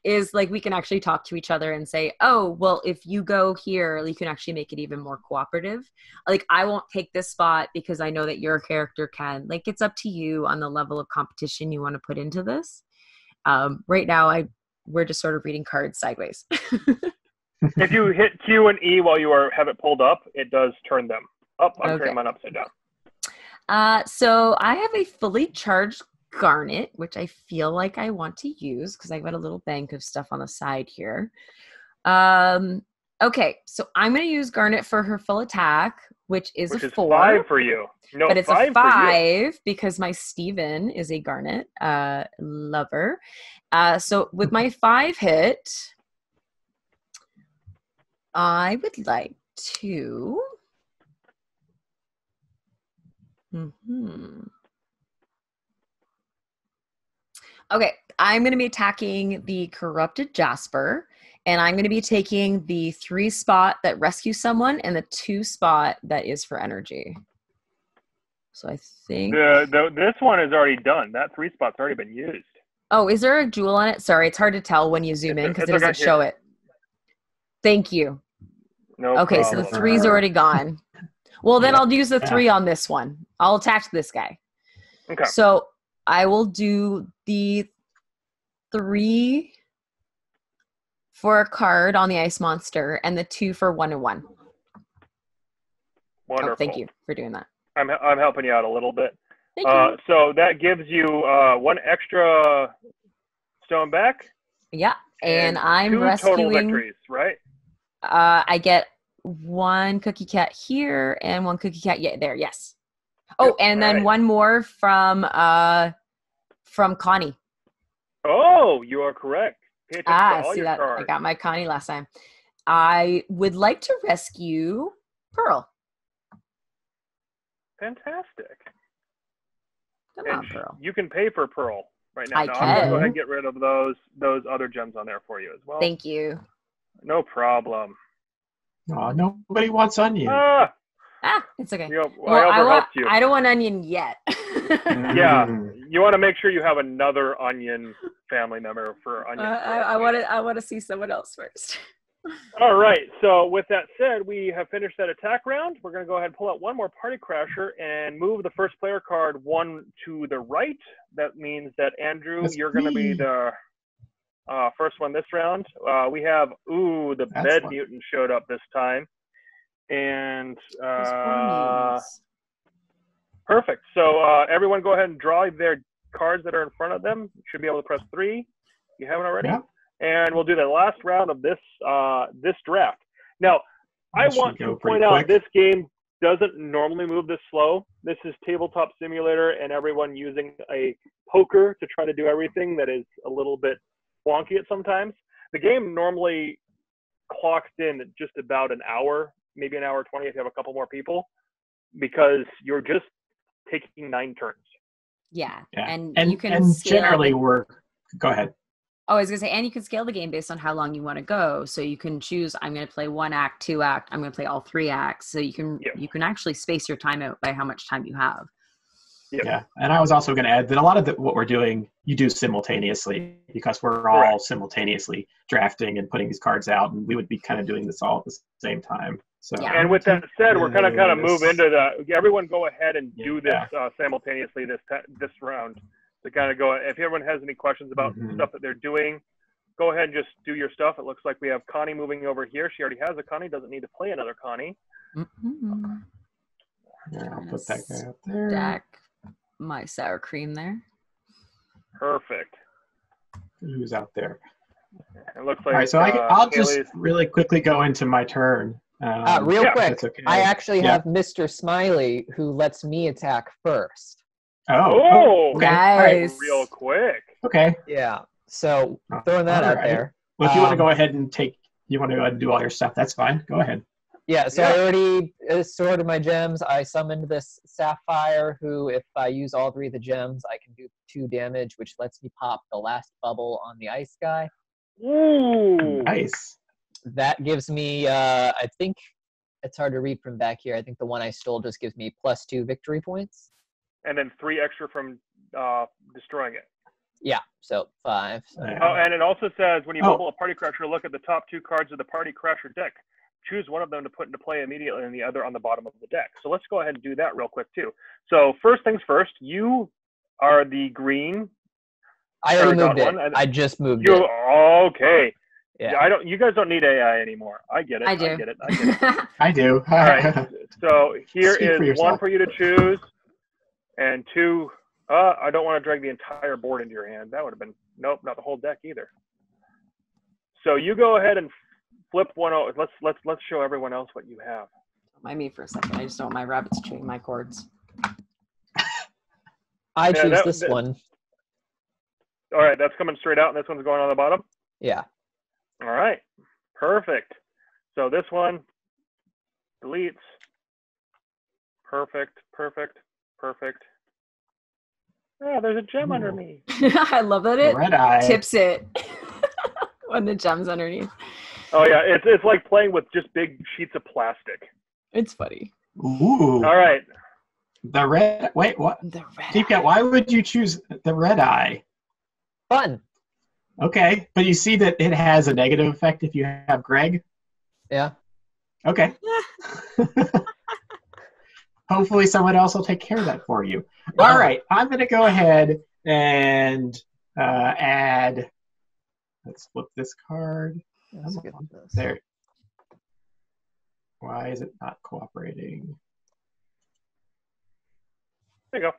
is like we can actually talk to each other and say, oh, well, if you go here, you can actually make it even more cooperative. Like I won't take this spot because I know that your character can. Like it's up to you on the level of competition you want to put into this. Right now, we're just sort of reading cards sideways. If you hit Q and E while you have it pulled up, it does turn them up. I'm turning mine upside down. So I have a fully charged Garnet, which I feel like I want to use because I've got a little bank of stuff on the side here. Okay, so I'm going to use Garnet for her full attack, which is a 4. 5 for you. No, but it's 5 a for you. 5 because my Steven is a Garnet lover. So with my 5 hit, I would like to... Okay, I'm going to be attacking the corrupted Jasper, and I'm going to be taking the 3 spot that rescues someone and the 2 spot that is for energy. So I think this one is already done. That 3 spot's already been used. Oh, is there a jewel on it? Sorry, it's hard to tell when you zoom in because it doesn't show it. Thank you. No okay, problem. so the 3's already gone. Well, then I'll use the 3 on this one. I'll attack this guy. Okay. So I will do the 3 for a card on the ice monster and the 2 for 1/1. Wonderful. Oh, thank you for doing that. I'm helping you out a little bit. Thank you. So that gives you 1 extra stone back. Yeah, and I'm 2 rescuing. total victories, right? I get 1 cookie cat here and 1 cookie cat there. Yes. Oh, and then 1 more from Connie. Oh, you are correct. Pay attention to all see your that? cards. I got my Connie last time. I would like to rescue Pearl. Fantastic. Come and on, Pearl. You can pay for Pearl right now. I I'm can. going to go ahead and get rid of those other gems on there for you as well. Thank you. No problem. Oh, nobody wants onion. It's okay. I don't want onion yet. Yeah, you want to make sure you have another onion family member for onion. I want to see someone else first. All right. So with that said, we have finished that attack round. We're going to go ahead and pull out 1 more party crasher and move the first player card 1 to the right. That means that Andrew, you're going to be the first one this round. We have the bed mutant showed up this time. And perfect. So everyone go ahead and draw their cards that are in front of them. You should be able to press 3. You haven't already? Yeah. And we'll do the last round of this this draft. Now, I want to point out this game doesn't normally move this slow. This is Tabletop Simulator and everyone using a poker to try to do everything that is a little bit wonky at sometimes. The game normally clocks in just about an hour, maybe an hour 20 if you have a couple more people, because you're just taking 9 turns. Yeah. And you can and generally go ahead. Oh, I was going to say, and you can scale the game based on how long you want to go. So you can choose, I'm going to play 1 act, 2 act, I'm going to play all 3 acts. So you can actually space your time out by how much time you have. Yeah. And I was also going to add that a lot of what we're doing, you do simultaneously because we're all simultaneously drafting and putting these cards out, and we would be kind of doing this all at the same time. So. And with that said, we're kind of move into everyone go ahead and do this simultaneously this round. To kind of go, if everyone has any questions about stuff that they're doing, go ahead and just do your stuff. It looks like we have Connie moving over here. She already has a Connie, doesn't need to play another Connie. I'll put that guy up there. Stack my sour cream there. Perfect. Who's out there? It looks like. All right, so I'll just really quickly go into my turn. Real quick, okay. I actually have Mr. Smiley who lets me attack first. Oh, okay. Nice. Right. Real quick. Okay. Yeah. So throwing that out there. Well, if you want to go ahead and do all your stuff, that's fine. Go ahead. Yeah. So I already sorted my gems. I summoned this Sapphire, who, if I use all 3 of the gems, I can do 2 damage, which lets me pop the last bubble on the ice guy. Ooh. Nice. That gives me, I think it's hard to read from back here. I think the one I stole just gives me +2 victory points. And then 3 extra from destroying it. Yeah, so 5. So. Oh, and it also says when you bubble a party crasher, look at the top 2 cards of the party crasher deck. Choose one of them to put into play immediately and the other on the bottom of the deck. So let's go ahead and do that real quick too. So first things first, you are the green. I already moved it. I just moved it. Okay. Yeah. You guys don't need AI anymore. I get it. I do. I get it. I do. All right. So here is 1 for you to choose. And 2, I don't want to drag the entire board into your hand. That would have been, nope, not the whole deck either. So you go ahead and flip one over. Let's show everyone else what you have. Don't mind me for a second. I just don't want my rabbits chewing my cords. I choose this one. All right, that's coming straight out, and this one's going on the bottom? Yeah. All right, perfect. So this one deletes. Perfect, perfect, perfect. Oh, there's a gem under me. I love that it Red eye. tips it when the gem's underneath. Oh yeah, it's like playing with just big sheets of plastic. It's funny. Ooh. All right. The red. Wait, what? The red Deepcut, why would you choose the red eye? Fun. Okay, but you see that it has a negative effect if you have Greg? Yeah. Okay. Hopefully someone else will take care of that for you. All right, I'm going to go ahead and add, let's flip this card. Let's get this. There. Why is it not cooperating? There you go.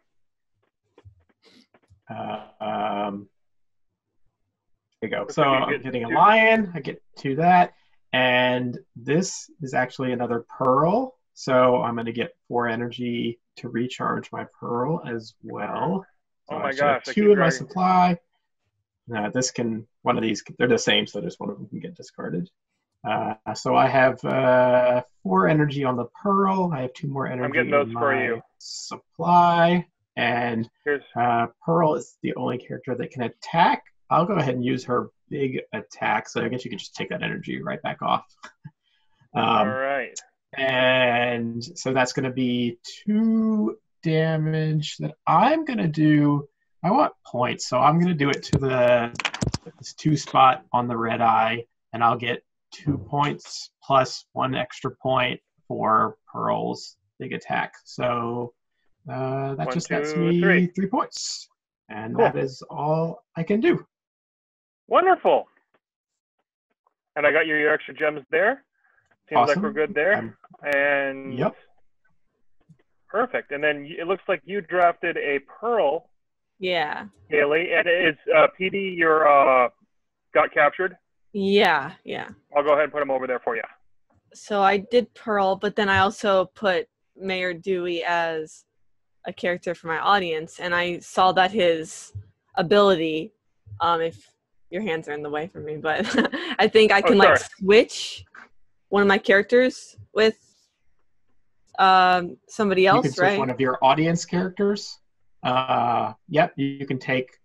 There you go. So I'm getting a lion. I get to that. And this is actually another pearl. So I'm going to get 4 energy to recharge my pearl as well. So Oh my I should have gosh, I 2 keep in my dragging. supply. One of these, they're the same, so just one of them can get discarded. So I have 4 energy on the pearl. I have 2 more energy getting those in for my you. supply. And Here's Pearl is the only character that can attack. I'll go ahead and use her big attack. So I guess you could just take that energy right back off. all right. And so that's going to be 2 damage that I'm going to do. I want points, so I'm going to do it to this 2 spot on the red eye, and I'll get 2 points plus 1 extra point for Pearl's big attack. So that 1, just gets 2, me 3. 3 points, and Cool. that is all I can do. Wonderful. And I got your extra gems there. Seems like Awesome. we're good there. And Yep. perfect. And then it looks like you drafted a pearl, Yeah. Hailey, and is PD your got captured? Yeah. I'll go ahead and put him over there for you. So I did Pearl, but then I also put Mayor Dewey as a character for my audience, and I saw that his ability, if your hands are in the way for me, but I think I can like switch one of my characters with somebody else, You can switch right? one of your audience characters. Yep, you can take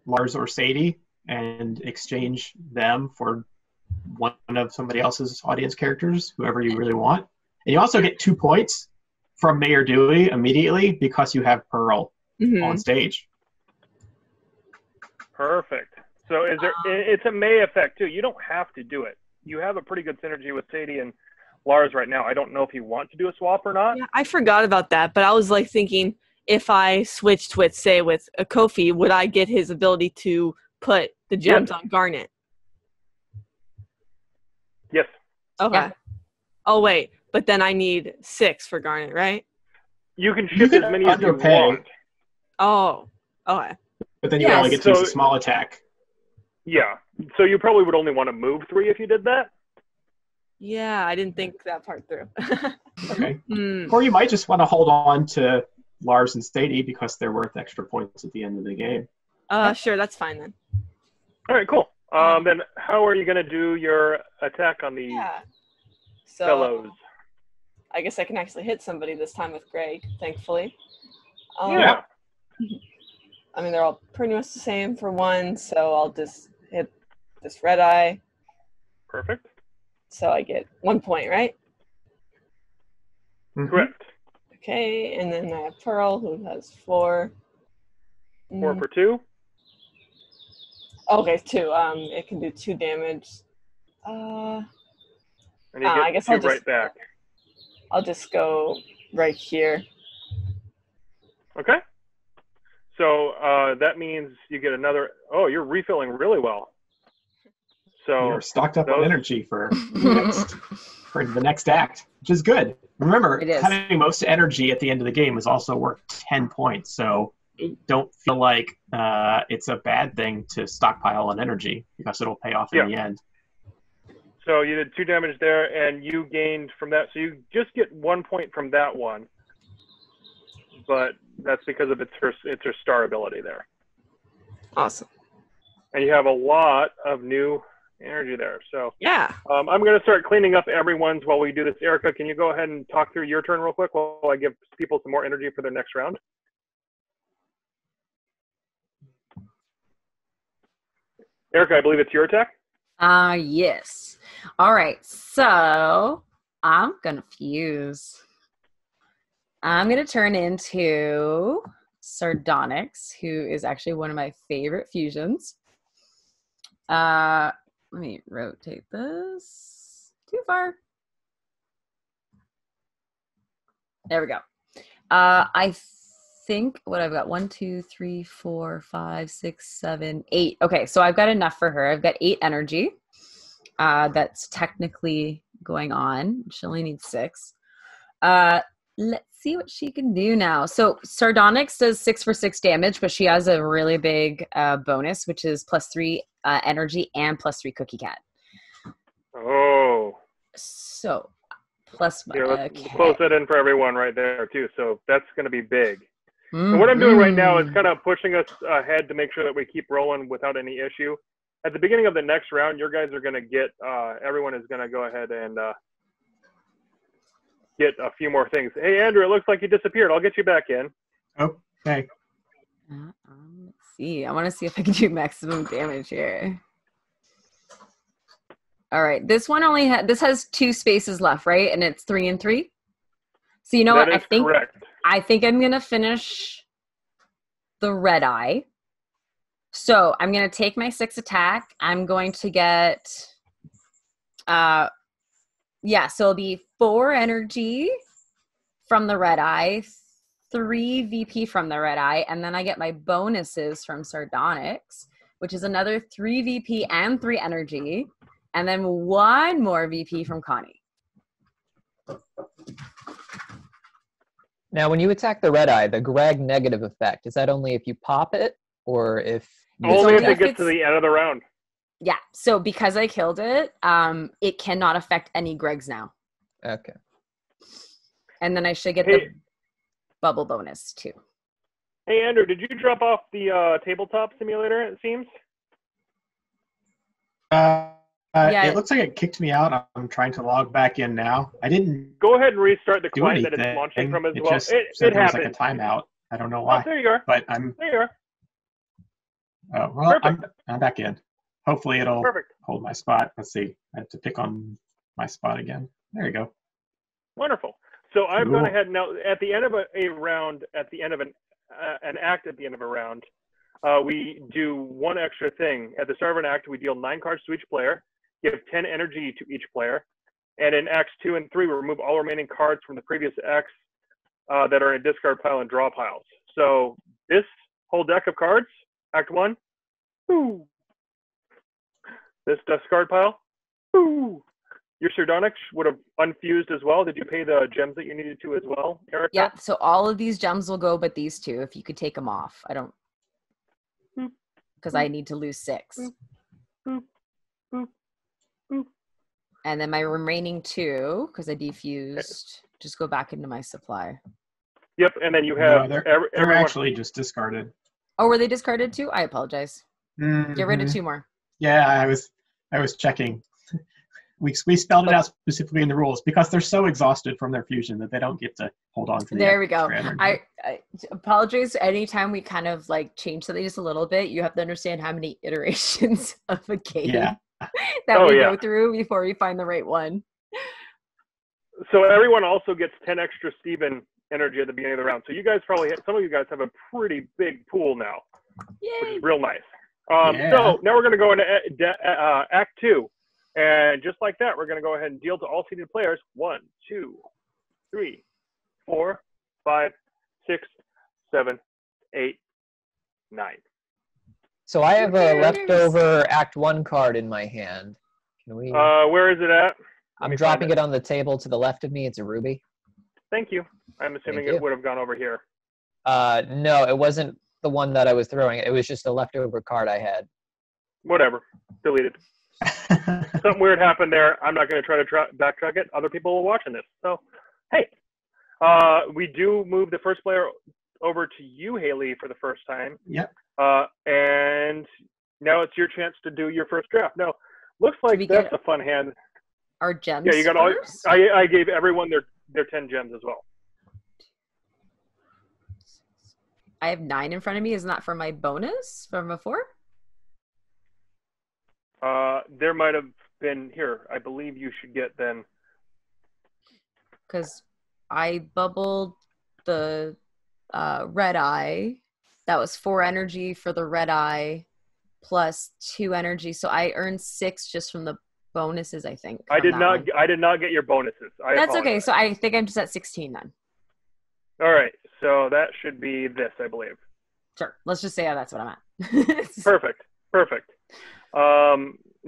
Lars or Sadie and exchange them for one of somebody else's audience characters, whoever you really want. And you also get 2 points from Mayor Dewey immediately because you have Pearl on stage. Perfect. So is there? It's a May effect too. You don't have to do it. You have a pretty good synergy with Sadie and Lars right now. I don't know if you want to do a swap or not. Yeah, I forgot about that, but I was like thinking if I switched with, say, with a Kofi, would I get his ability to put the gems on Garnet? Yes. Okay. Yeah. Oh, wait. But then I need 6 for Garnet, right? You can ship as many as you underpay. want. Oh, okay. But then you only get to use a small attack. Yeah. So you probably would only want to move 3 if you did that. Yeah, I didn't think that part through. Okay. Or you might just want to hold on to Lars and Sadie because they're worth extra points at the end of the game. Sure, that's fine then. All right, cool. Then how are you going to do your attack on these fellows? I guess I can actually hit somebody this time with Greg, thankfully. Yeah. I mean, they're all pretty much the same for 1, so I'll just hit this red eye. Perfect. So I get 1 point, right? Correct. Okay, and then I have Pearl, who has 4. 4 for 2. Okay, 2. It can do 2 damage. And you get I guess 2 I'll just, right back. I'll just go right here. Okay. So that means you get another. Oh, you're refilling really well. So you're stocked up on energy for the next act, which is good. Remember, having most energy at the end of the game is also worth 10 points. So don't feel like it's a bad thing to stockpile on energy because it'll pay off in the end. So you did 2 damage there, and you gained from that. So you just get 1 point from that one, but that's because of its her star ability there. Awesome. And you have a lot of new energy there. So yeah, I'm going to start cleaning up everyone's while we do this. Erica, can you go ahead and talk through your turn real quick while I give people some more energy for their next round? Erica, I believe it's your attack. Yes. All right. So I'm gonna fuse. I'm gonna turn into Sardonyx, who is actually one of my favorite fusions. Let me rotate this. Too far. There we go. I think what I've got 1, 2, 3, 4, 5, 6, 7, 8. Okay, so I've got enough for her. I've got 8 energy. That's technically going on. She only needs 6. Let's see what she can do now. So Sardonyx does 6 for 6 damage, but she has a really big bonus, which is +3 energy and +3 cookie cat. Oh. So plus my. Here, let's close that in for everyone right there too. So that's going to be big. So what I'm doing right now is kind of pushing us ahead to make sure that we keep rolling without any issue. At the beginning of the next round, your guys are going to get, everyone is going to go ahead and get a few more things. Hey, Andrew, it looks like you disappeared. I'll get you back in. Okay. Let's see. I want to see if I can do maximum damage here. All right. This one this has 2 spaces left, right? And it's 3 and 3. So you know what? I think I'm going to finish the red eye. So I'm going to take my 6 attack. I'm going to get, so it'll be 4 energy from the red eye, 3 VP from the red eye, and then I get my bonuses from Sardonyx, which is another 3 VP and 3 energy, and then 1 more VP from Connie. Now, when you attack the red eye, the Greg negative effect, is that only if you pop it, or if... Only if it gets to the end of the round. Yeah, so because I killed it, it cannot affect any Gregs now. Okay. And then I should get the bubble bonus, too. Hey, Andrew, did you drop off the tabletop simulator, it seems? It looks like it kicked me out. I'm trying to log back in now. I didn't go ahead and restart the client that it's launching from as well. It happens. Like a timeout. I don't know why. Oh, there you are. But there you are. Oh, well, I'm back in. Hopefully it'll hold my spot. Let's see. I have to pick on my spot again. There you go. Wonderful. So I've gone ahead now. At the end of a round, at the end of an act, at the end of a round, we do one extra thing. At the start of an act, we deal 9 cards to each player, give 10 energy to each player, and in acts 2 and 3, we remove all remaining cards from the previous acts that are in discard pile and draw piles. So this whole deck of cards, act 1, ooh. This discard pile, ooh. Your Sardonyx would have unfused as well. Did you pay the gems that you needed to as well, Erica? Yeah, so all of these gems will go, but these 2, if you could take them off. I don't, because I need to lose 6. And then my remaining 2, because I defused, just go back into my supply. Yep, and then you have... No, they're actually just discarded. Oh, were they discarded too? I apologize. Get rid of 2 more. Yeah, I was checking. We spelled it out specifically in the rules because they're so exhausted from their fusion that they don't get to hold on to the There we go. I apologize. Anytime we kind of like change something just a little bit, you have to understand how many iterations of a game that we go through before we find the right one. So everyone also gets 10 extra Steven energy at the beginning of the round. So you guys some of you guys have a pretty big pool now, which is real nice. So now we're going to go into Act 2. And just like that, we're going to go ahead and deal to all seated players 1, 2, 3, 4, 5, 6, 7, 8, 9. So I have a leftover Act 1 card in my hand. Can we? Where is it at? I'm dropping it on the table to the left of me. It's a ruby. Thank you. I'm assuming it would have gone over here. No, it wasn't the one that I was throwing. It was just a leftover card I had. Whatever. Deleted. Something weird happened there. I'm not going to try to backtrack it. Other people are watching this. So, hey, we do move the first player over to you, Hailey, for the first time. Yep. And now it's your chance to do your first draft. Now, looks like that's a fun hand. Our gems. Yeah, you got all. I gave everyone their 10 gems as well. I have 9 in front of me. Isn't that for my bonus from before? There might have been here. I believe you should get then. Because I bubbled the red eye. That was 4 energy for the red eye, plus 2 energy. So I earned 6 just from the bonuses, I think. I did not get your bonuses. That's okay. So I think I'm just at 16 then. All right. So that should be this, I believe. Sure. Let's just say that's what I'm at. Perfect.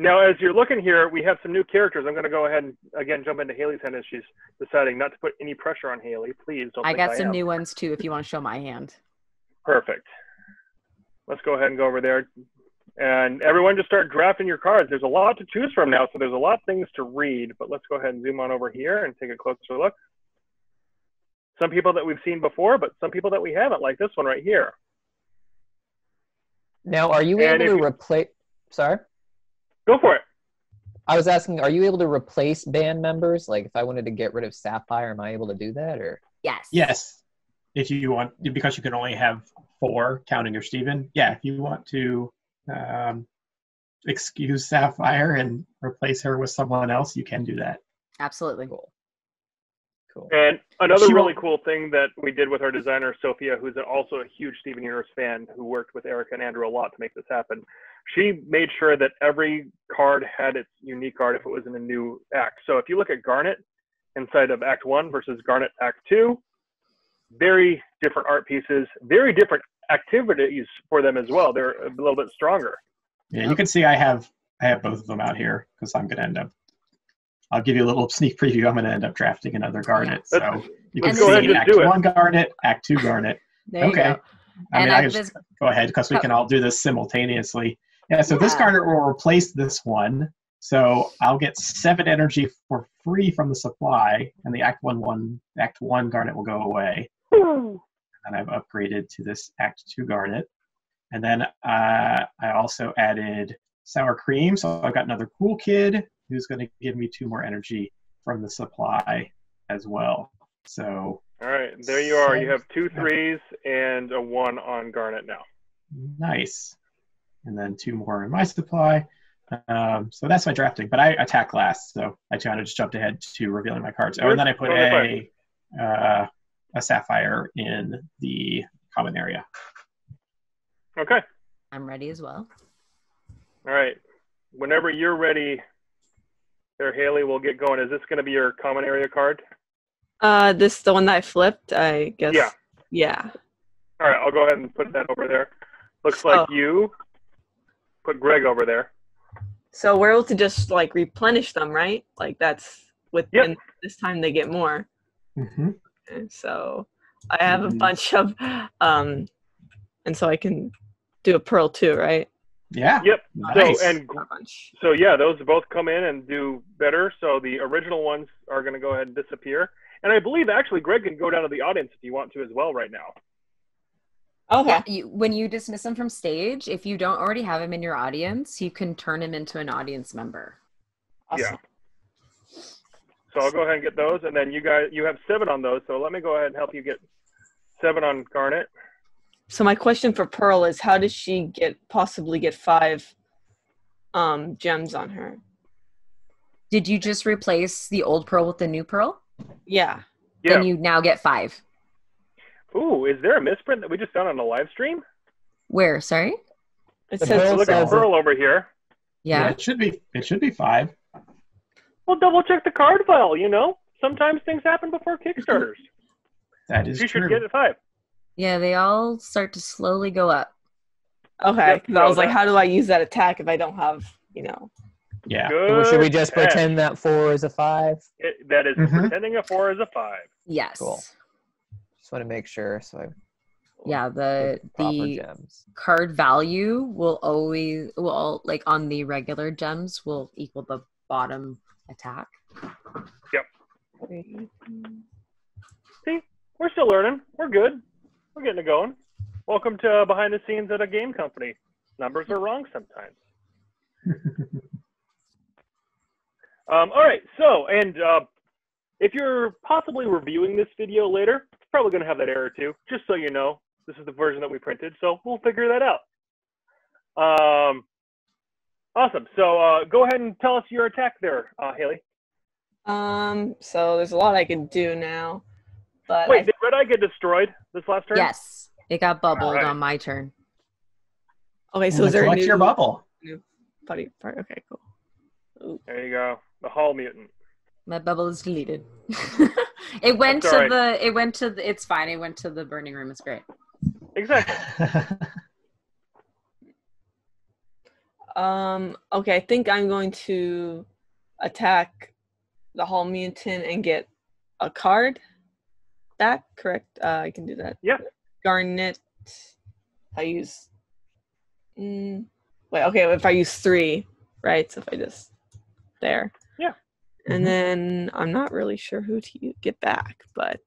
Now, as you're looking here, we have some new characters. I'm going to go ahead and, again, jump into Hailey's hand as she's deciding not to put any pressure on Hailey. Please don't I got some new ones, too, if you want to show my hand. Perfect. Let's go ahead and go over there. And everyone just start drafting your cards. There's a lot to choose from now, so there's a lot of things to read. But let's go ahead and zoom on over here and take a closer look. Some people that we've seen before, but some people that we haven't, like this one right here. Now, are you able to replace... Sorry? Go for it. I was asking, are you able to replace band members? Like, if I wanted to get rid of Sapphire, am I able to do that? Or Yes. Yes. If you want, because you can only have 4, counting your Steven. Yeah, if you want to excuse Sapphire and replace her with someone else, you can do that. Absolutely. Cool. And another really cool thing that we did with our designer, Sophia, who's also a huge Steven Universe fan, who worked with Erica and Andrew a lot to make this happen. She made sure that every card had its unique card if it was in a new act. So if you look at Garnet inside of Act 1 versus Garnet Act 2, very different art pieces, very different activities for them as well. They're a little bit stronger. Yeah, you can see I have both of them out here because I'm going to end up. I'll give you a little sneak preview. I'm going to end up drafting another Garnet. So you can see Act 1 Garnet, Act 2 Garnet. There you go. I mean, I just go ahead because we can all do this simultaneously. Yeah, so this Garnet will replace this one. So I'll get 7 energy for free from the supply, and the Act 1 Garnet will go away. And I've upgraded to this Act 2 Garnet. And then I also added Sour Cream, so I've got another cool kid who's going to give me 2 more energy from the supply as well. So all right, there you are. You have 2 3s and a 1 on Garnet now. Nice. And then 2 more in my supply. So that's my drafting. But I attack last, so I kind of just jumped ahead to revealing my cards. Oh, and then I put a Sapphire in the common area. Okay. I'm ready as well. All right. Whenever you're ready, there, Hailey, we'll get going. Is this going to be your common area card? This is the one that I flipped, I guess. Yeah. Yeah. All right, I'll go ahead and put that over there. Looks like you put Greg over there. So we're able to just like replenish them, right? Like that's within this time they get more. Mm-hmm. And so I have a bunch of, and so I can do a pearl too, right? Yeah. Yep. Nice. So yeah, those both come in and do better. So the original ones are going to go ahead and disappear. And I believe actually Greg can go down to the audience if you want to as well right now. Okay. Yeah, when you dismiss him from stage, if you don't already have him in your audience, you can turn him into an audience member. Awesome. Yeah. So I'll go ahead and get those, and then you have 7 on those. So let me go ahead and help you get 7 on Garnet. So my question for Pearl is, how does she possibly get 5 gems on her? Did you just replace the old pearl with the new pearl? Yeah. Then you now get 5. Ooh, is there a misprint that we just found on the live stream? Where? Sorry? It says look at Pearl over here. Yeah. It should be 5. Well, double check the card file, you know? Sometimes things happen before Kickstarters. That is You true. should get it 5. Yeah, they all start to slowly go up. Okay, because I was like, how do I use that attack if I don't have, Yeah. Good should we just catch. pretend that 4 is a 5? That is pretending a 4 is a 5. Yes. Cool. Just want to make sure. So Yeah, With proper the gems. card value will like on the regular gems will equal the bottom attack. Yep. See, we're still learning. We're good. We're getting it going. Welcome to behind the scenes at a game company. Numbers are wrong sometimes. All right. So, and if you're possibly reviewing this video later, it's probably going to have that error too. Just so you know, this is the version that we printed, so we'll figure that out. Awesome. So go ahead and tell us your attack there, Hailey. So there's a lot I can do now, but Wait, did Red Eye get destroyed this last turn? Yes, it got bubbled Alright. on my turn. okay. So is there a collect new your bubble. buddy part? Okay, cool. Ooh. There you go. The Hall Mutant. My bubble is deleted. It went That's to all right. it's fine. It went to the burning room. It's great. Exactly. Okay, I think I'm going to attack the Hall Mutant and get a card back, correct? I can do that. Yeah. Garnet. I use... wait, okay, if I use 3, right? So if I just... There. Yeah. And then I'm not really sure who to get back, but...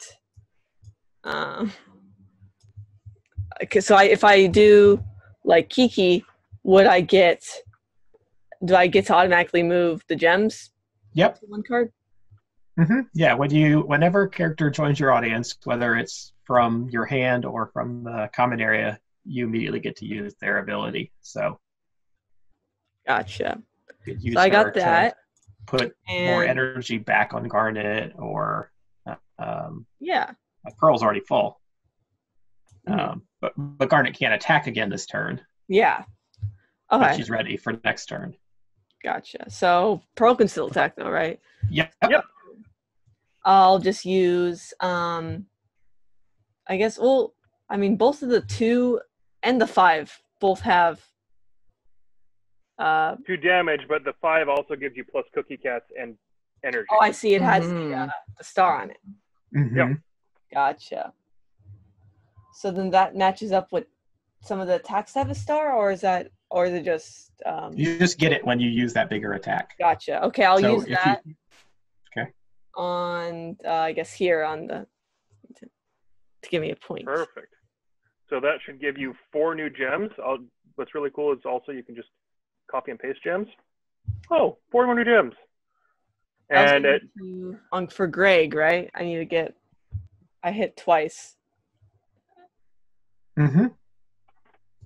okay, so if I do, like, Kiki, do I get to automatically move the gems Yep. to one card? Yeah, whenever a character joins your audience, whether it's from your hand or from the common area, you immediately get to use their ability. So Gotcha. you could use So I got her to that. put more energy back on Garnet, or Yeah. Pearl's already full. But Garnet can't attack again this turn. Yeah. But Okay. she's ready for next turn. Gotcha. So Pearl can still attack though, right? Yep. I'll just use I guess both of the 2 and the 5 both have 2 damage, but the 5 also gives you plus Cookie Cats and energy. oh, I see it has the star on it. Yep. Gotcha. So then that matches up with some of the attacks that have a star, or is it just You just get it when you use that bigger attack. Gotcha. Okay, I'll So use if that Okay. on I guess here on the to give me a point. Perfect. So that should give you 4 new gems. What's really cool is also you can just copy and paste gems. Oh, 4 more new gems. And for Greg, right? I hit twice.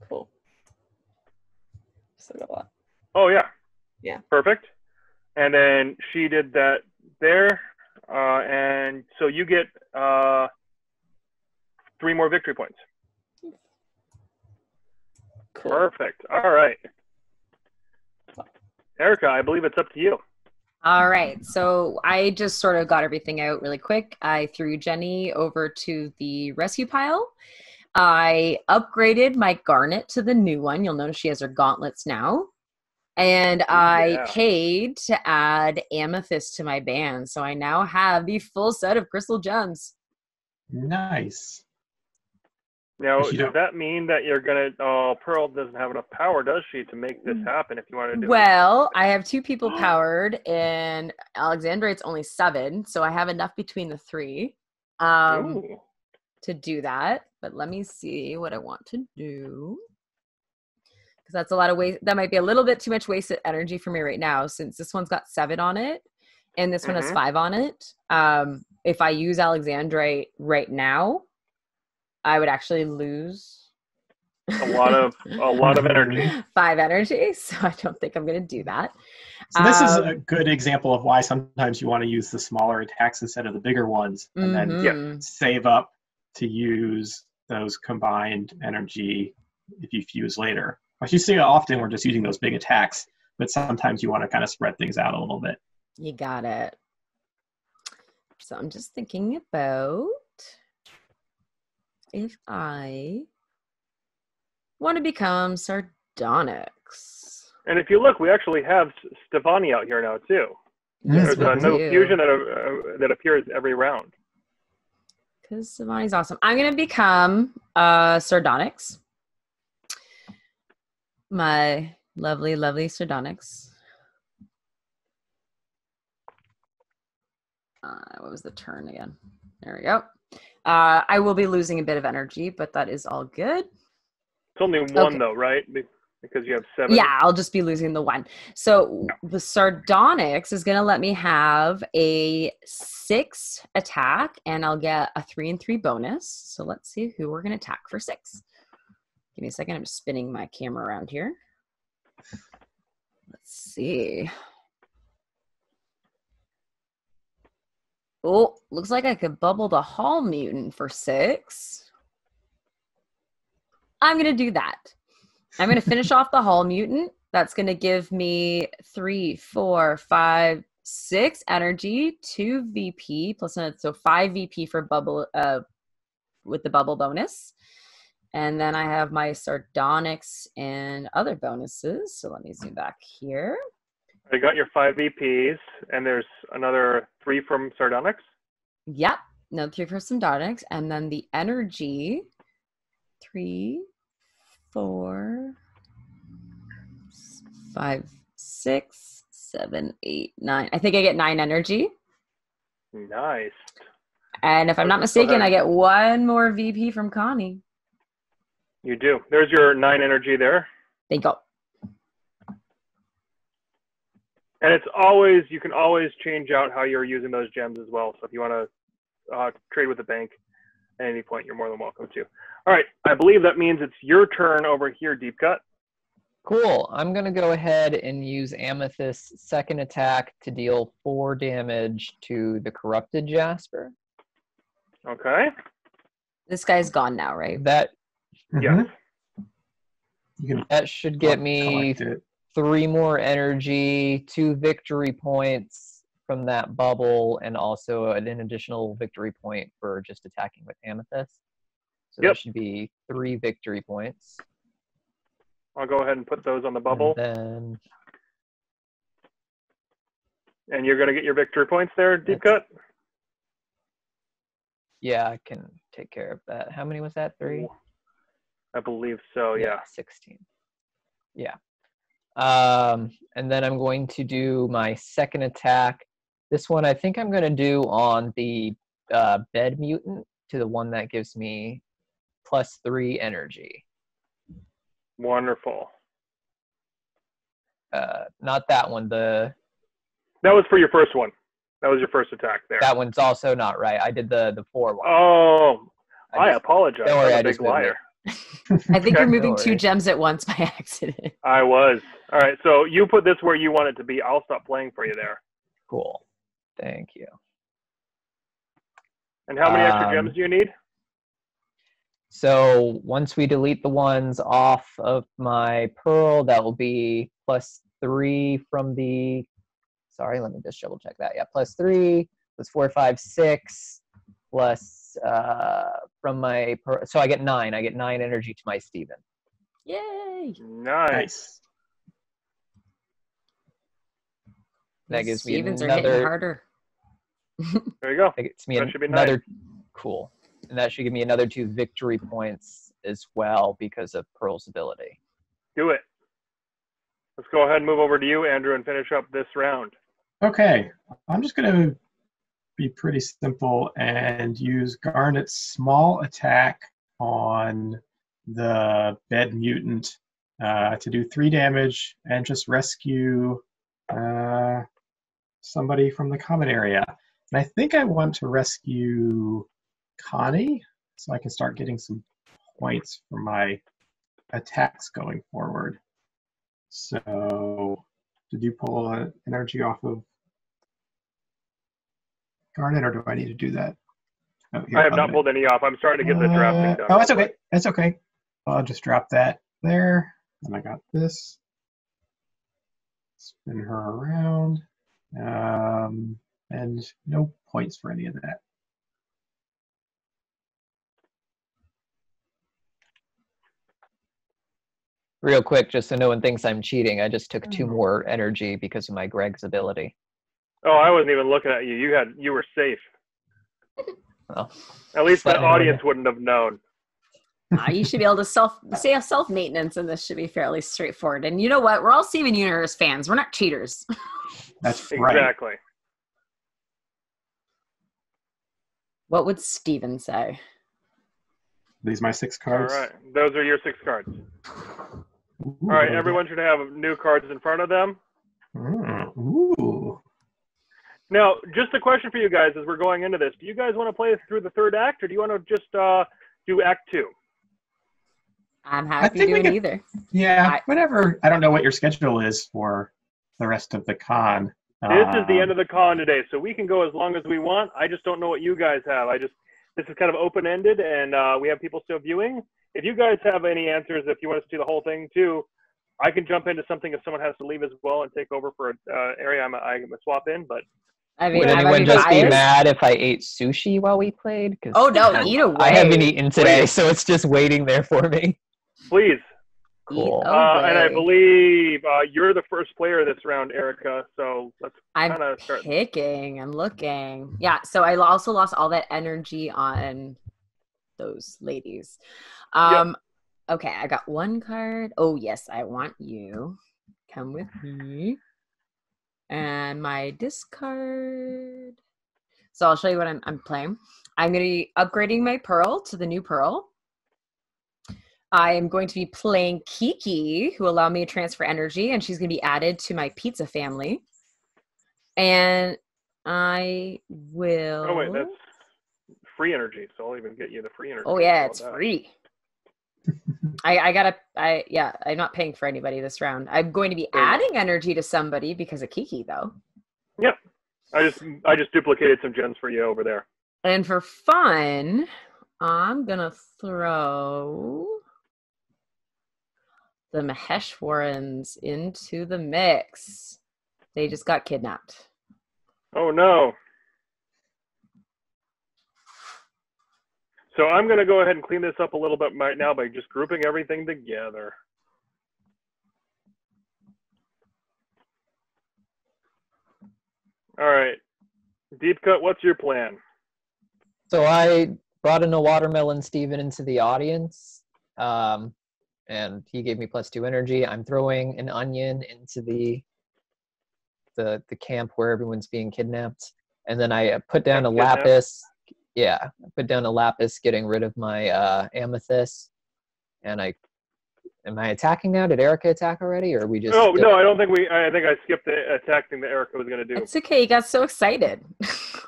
Cool. Still got a lot. Oh yeah. Yeah. Perfect. And then she did that there. And so you get 3 more victory points. Cool. Perfect. All right. Erica, I believe it's up to you. All right, so I just sort of got everything out really quick. I threw Jenny over to the rescue pile. I upgraded my Garnet to the new one. You'll notice she has her gauntlets now. And I paid to add Amethyst to my band. So I now have the full set of crystal gems. Nice. Now, does that mean that you're going to... Oh, Pearl doesn't have enough power, does she, to make this happen if you want to do it? Well, I have 2 people powered, and Alexandrate's only 7. So I have enough between the 3 to do that. But let me see what I want to do. Because that's a lot of waste. That might be a little bit too much wasted energy for me right now, since this one's got 7 on it and this one has 5 on it. If I use Alexandrate right now, I would actually lose a lot of energy. 5 energy. So I don't think I'm going to do that. So this is a good example of why sometimes you want to use the smaller attacks instead of the bigger ones, and then save up to use those combined energy if you fuse later. But you see often we're just using those big attacks, but sometimes you want to kind of spread things out a little bit. You got it. So I'm just thinking about if I want to become sardonyx. And if you look, we actually have Stefani out here now too. Yes, There's a no fusion that appears every round. Because Savani's awesome. I'm going to become Sardonyx. My lovely, lovely Sardonyx. What was the turn again? There we go. I will be losing a bit of energy, but that is all good. It's only one though, right? Because you have 7. Yeah, I'll just be losing the 1. So the Sardonyx is going to let me have a 6 attack, and I'll get a 3 and 3 bonus. So let's see who we're going to attack for 6. Give me a second. I'm just spinning my camera around here. Let's see. Oh, looks like I could bubble the Hall Mutant for 6. I'm going to do that. I'm going to finish off the Hall Mutant. That's going to give me 3, 4, 5, 6 energy, 2 VP, plus another, so 5 VP for bubble with the bubble bonus. And then I have my Sardonyx and other bonuses. So let me zoom back here. I got your 5 VPs, and there's another 3 from Sardonyx. Yep, another 3 for Sardonyx, and then the energy 3, 4, 5, 6, 7, 8, 9. I think I get 9 energy. Nice. And if I'm not mistaken, I get 1 more VP from Connie. You do. There's your 9 energy there. There you go. And it's always, you can always change out how you're using those gems as well. So if you want to trade with the bank at any point, you're more than welcome to. All right, I believe that means it's your turn over here, Deepcut. Cool. I'm going to go ahead and use Amethyst's second attack to deal 4 damage to the corrupted jasper. Okay. This guy's gone now, right? That, Yes. that should get me 3 more energy, 2 victory points from that bubble, and also an additional victory point for just attacking with Amethyst. So that should be 3 victory points. I'll go ahead and put those on the bubble. And you're going to get your victory points there, Deepcut? Yeah, I can take care of that. How many was that? 3? I believe so, yeah. 16. Yeah. And then I'm going to do my second attack. This one I think I'm going to do on the bed mutant, to the one that gives me +3 energy. Wonderful. Not that one. That was for your first one. That was your first attack there. That one's also not right. I did the 4 one. Oh, I apologize. Don't worry, I'm a big liar. I think you're moving 2 gems at once by accident. I was. All right, so you put this where you want it to be. I'll stop playing for you there. Cool. Thank you. And how many extra gems do you need? So once we delete the ones off of my pearl, that will be +3 from the, sorry, let me just double check that. Yeah, +3, +4, 5, 6, plus from my pearl. So I get 9. I get 9 energy to my Steven. Yay! Nice. That gives me Stevens another. Are hitting harder. There you go. That gets me That should be another. nice. Cool. And that should give me another 2 victory points as well because of Pearl's ability. Do it. Let's go ahead and move over to you, Andrew, and finish up this round. Okay, I'm just going to be pretty simple and use Garnet's small attack on the bed mutant to do 3 damage and just rescue somebody from the common area. And I think I want to rescue Connie so I can start getting some points for my attacks going forward. So did you pull energy off of Garnet, or do I need to do that? Oh, here, I have not pulled any off. I'm starting to get the drafting done. Oh, that's okay. That's okay. I'll just drop that there. And I got this. Spin her around. And no points for any of that. Real quick, just so no one thinks I'm cheating, I just took 2 more energy because of my Greg's ability. Oh, I wasn't even looking at you. You were safe. Well, At least the But- audience wouldn't have known. You should be able to self-maintenance, and this should be fairly straightforward. And you know what? We're all Steven Universe fans. We're not cheaters. That's right. Exactly. What would Steven say? These are my 6 All cards. right. Those are your 6 cards. Ooh, All right. Everyone should have new cards in front of them. Ooh. Now, just a question for you guys as we're going into this. Do you guys want to play through the 3rd act, or do you want to just do Act 2? I'm I happy think we doing could- either. Yeah, whatever. I don't know what your schedule is for the rest of the con. This is the end of the con today, so we can go as long as we want. I just don't know what you guys have. This is kind of open-ended, and we have people still viewing. If you guys have any answers, if you want us to do the whole thing too, I can jump into something if someone has to leave as well and take over for an area I'm going to swap in. But I mean, Would I'm anyone just be biased. mad if I ate sushi while we played? 'Cause Oh no, eat away. I haven't eaten today, Please. so it's just waiting there for me. please. Cool. Eat And I away. believe you're the first player this round, Erica. So let's I'm kind of start. picking. I'm looking. Yeah. So I also lost all that energy on those ladies. Okay, I got 1 card. Oh yes, I want you. Come with me. And my discard. So I'll show you what I'm playing. I'm going to be upgrading my Pearl to the new Pearl. I am going to be playing Kiki, who allow me to transfer energy, and she's going to be added to my pizza family. And I will. Oh wait, that's free energy. So I'll even get you the free energy. Oh yeah, How it's about that? free. I'm not paying for anybody this round. I'm going to be There you go. adding energy to somebody because of Kiki though. Yep. I just duplicated some gems for you over there. And for fun, I'm gonna throw the Mahesh Warrens into the mix. They just got kidnapped. Oh no. So I'm going to go ahead and clean this up a little bit right now by just grouping everything together. All right. Deepcut, what's your plan? So I brought in a watermelon Steven into the audience, and he gave me +2 energy. I'm throwing an onion into the camp where everyone's being kidnapped, and then I put down a Kidnapped? lapis. Yeah, I put down a lapis, getting rid of my amethyst. And am I attacking now? Did Erica attack already, or are we just? Oh no, I don't think I think I skipped the attack thing that Erica was going to do. It's okay. You got so excited.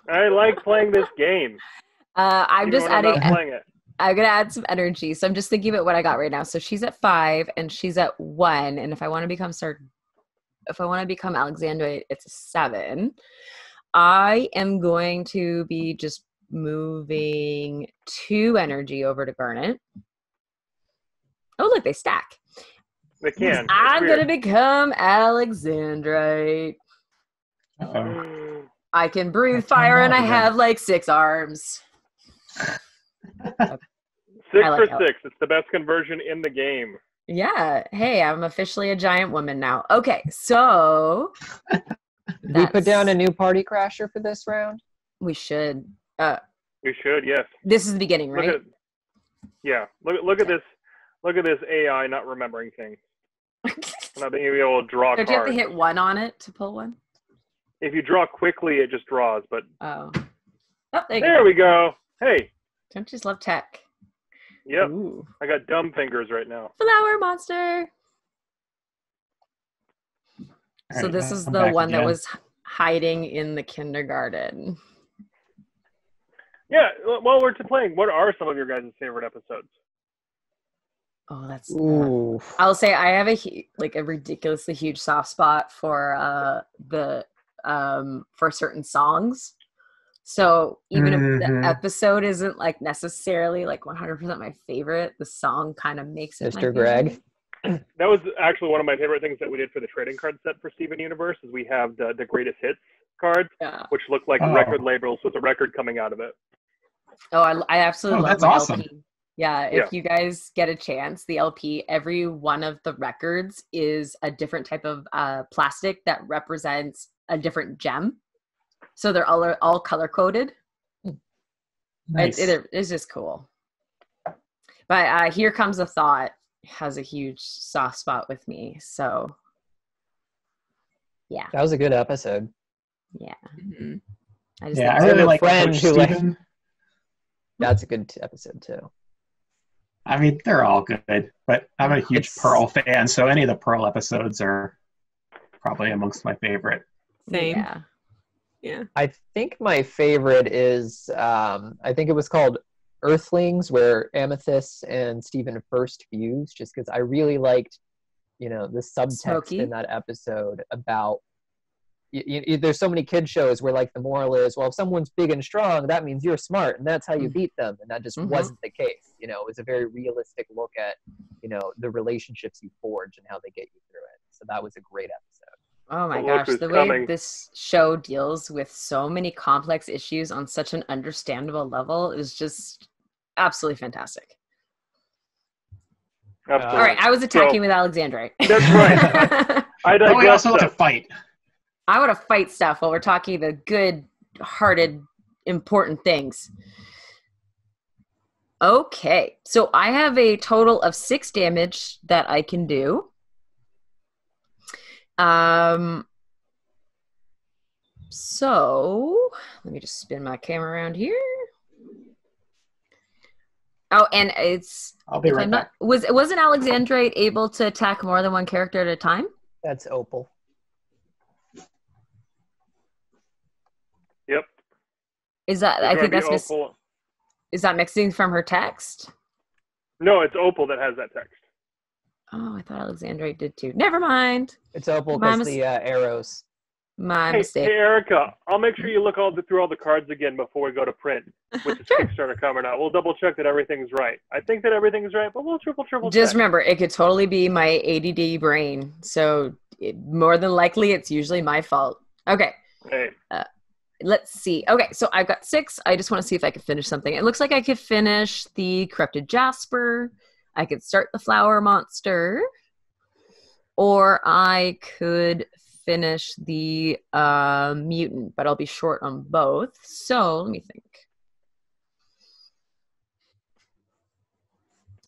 I like playing this game. I'm even just when I'm adding. not playing it. I'm gonna add some energy. So I'm just thinking about what I got right now. So she's at 5 and she's at 1. And if I want to become Alexandra, it's a 7. I am going to be just moving 2 energy over to Garnet. Oh look, they stack. They can. It's I'm weird. gonna become Alexandrite. Uh-oh. I can breathe That's fire and I wild, have like 6 arms. 6 I like for 6. It's the best conversion in the game. Yeah. Hey, I'm officially a giant woman now. Okay, so We put down a that's- new party crasher for this round. we should. We should, yes. This is the beginning, Look right? at, yeah. Look at this. Look at this AI not remembering things. Not being able to draw Don't you have to cards. hit 1 on it to pull one? If you draw quickly, it just draws. But Oh. Oh, there you there go. we go. Hey. Don't you just love tech? Yep. Ooh. I got dumb fingers right now. Flower monster. So Alright, this is I'm the back one that again. was hiding in the kindergarten. Yeah. While we're playing, what are some of your guys' favorite episodes? Oh, that's. Ooh. I'll say I have a ridiculously huge soft spot for for certain songs. So even if the Mhm. episode isn't like necessarily like 100% my favorite, the song kind of makes it. my Mr. Greg. favorite. That was actually one of my favorite things that we did for the trading card set for Steven Universe. Is we have the greatest hits cards, Yeah. which look like Oh. record labels with a record coming out of it. Oh, I absolutely Oh, love that's my awesome. LP. Yeah, if you guys get a chance, the LP, every one of the records is a different type of plastic that represents a different gem. So they're all color coded. Nice. It's just cool. But Here Comes a Thought has a huge soft spot with me. So, yeah. That was a good episode. Yeah. Mm-hmm. I just Yeah, I think really have a like friend Coach who, like- Steven. That's a good episode too. I mean, they're all good, but I'm a huge It's- Pearl fan, so any of the Pearl episodes are probably amongst my favorite. Same. Yeah. Yeah. I think my favorite is, I think it was called Earthlings, where Amethyst and Steven first fused, just because I really liked, the subtext Smokey? in that episode about, there's so many kid shows where like the moral is, well, if someone's big and strong, that means you're smart, and that's how you beat them. And that just Mhm. wasn't the case. It was a very realistic look at, the relationships you forge and how they get you through it. So that was a great episode. Oh my Well, look gosh, who's the way coming. this show deals with so many complex issues on such an understandable level is just absolutely fantastic. Absolutely. All right, I was attacking with Alexandrite. That's right. I But we digress. also like to though. fight. I want to fight stuff while we're talking the good-hearted, important things. Okay, so I have a total of 6 damage that I can do. So let me just spin my camera around here. Oh, and I'll be right back. wasn't Alexandrite able to attack more than one character at a time? That's Opal. Yep. Is that It's I gonna think be that's Opal. is that mixing from her text? No, it's Opal that has that text. Oh, I thought Alexandrite did too. Never mind. It's Opal My because the arrows. My Hey, mistake. Erica, I'll make sure you look through all the cards again before we go to print with the Sure. Kickstarter coming out. We'll double check that everything's right. I think that everything's right, but we'll triple Just check. remember, it could totally be my ADD brain. So more than likely, it's usually my fault. Okay. Hey, Let's see. Okay, so I've got 6. I just want to see if I could finish something. It looks like I could finish the corrupted jasper. I could start the flower monster. Or I could finish the mutant, but I'll be short on both. So let me think.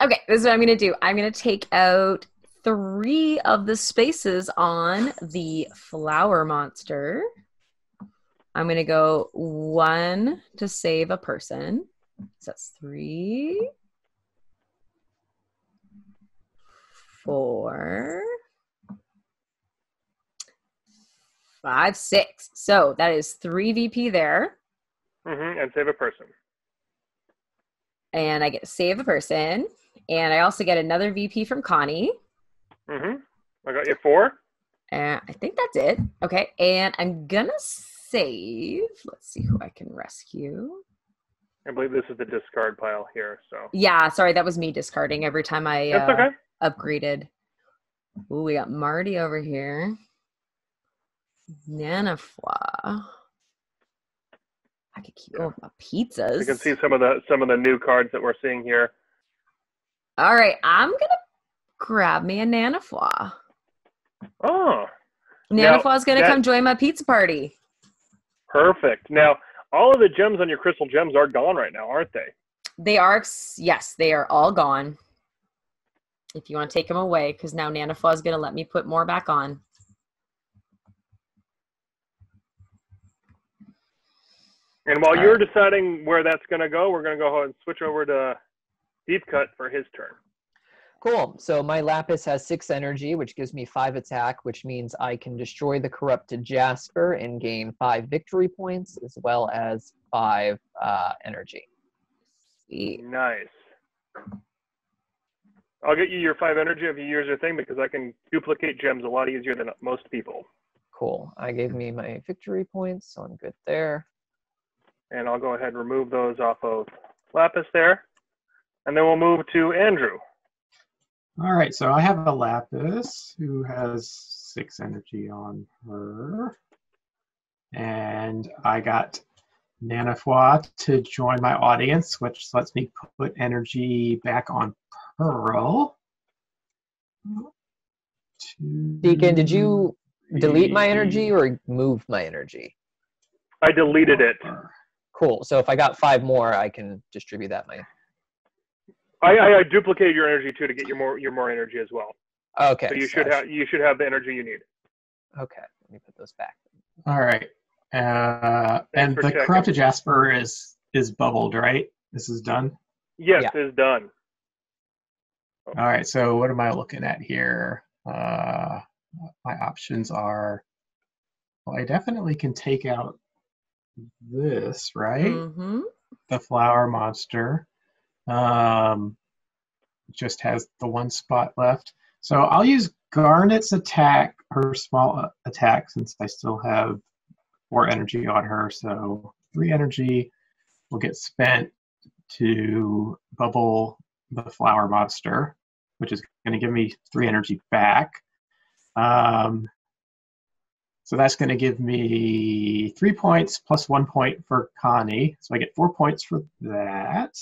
Okay, this is what I'm going to do. I'm going to take out 3 of the spaces on the flower monster. I'm going to go 1 to save a person. So that's 3, 4, 5, 6. So that is 3 VP there. and save a person. And I get to save a person. And I also get another VP from Connie. I got you 4. And I think that's it. Okay. And I'm going to save. Let's see who I can rescue. I believe this is the discard pile here. So Yeah, sorry. That was me discarding every time I that's okay. upgraded. Ooh, we got Marty over here. Nanafwa. I could keep going with my pizzas. You can see some of the new cards that we're seeing here. All right, I'm gonna grab me a Nanafwa. Oh, Nanafwa's gonna that- come join my pizza party. perfect. Now, all of the gems on your crystal gems are gone right now, aren't they? They are, yes, they are all gone. If you want to take them away, because now Nanafwa's gonna let me put more back on. And while All you're right. deciding where that's going to go, we're going to go ahead and switch over to Deepcut for his turn. Cool. So my Lapis has 6 energy, which gives me 5 attack, which means I can destroy the corrupted Jasper and gain 5 victory points, as well as 5 energy. Sweet. Nice. I'll get you your 5 energy if you use your thing because I can duplicate gems a lot easier than most people. Cool. I gave me my victory points, so I'm good there. And I'll go ahead and remove those off of Lapis there. And then we'll move to Andrew. All right, so I have a Lapis who has 6 energy on her. And I got Nanafwa to join my audience, which lets me put energy back on Pearl. Deacon, did you delete my 2, energy or move my energy? I deleted it. 4. Cool. So if I got 5 more, I can distribute that. I duplicated your energy too to get your more energy as well. Okay. So you should have the energy you need. Okay. Let me put those back. All right. And the corrupted jasper is bubbled, right? This is done? Yes, Yeah. it's done. All right, so what am I looking at here? My options are, well, I definitely can take out this, right? Mm-hmm. The flower monster. Just has the 1 spot left. So I'll use Garnet's attack, her small attack, since I still have 4 energy on her. So 3 energy will get spent to bubble the flower monster, which is going to give me 3 energy back. So that's going to give me 3 points plus 1 point for Connie. So I get 4 points for that.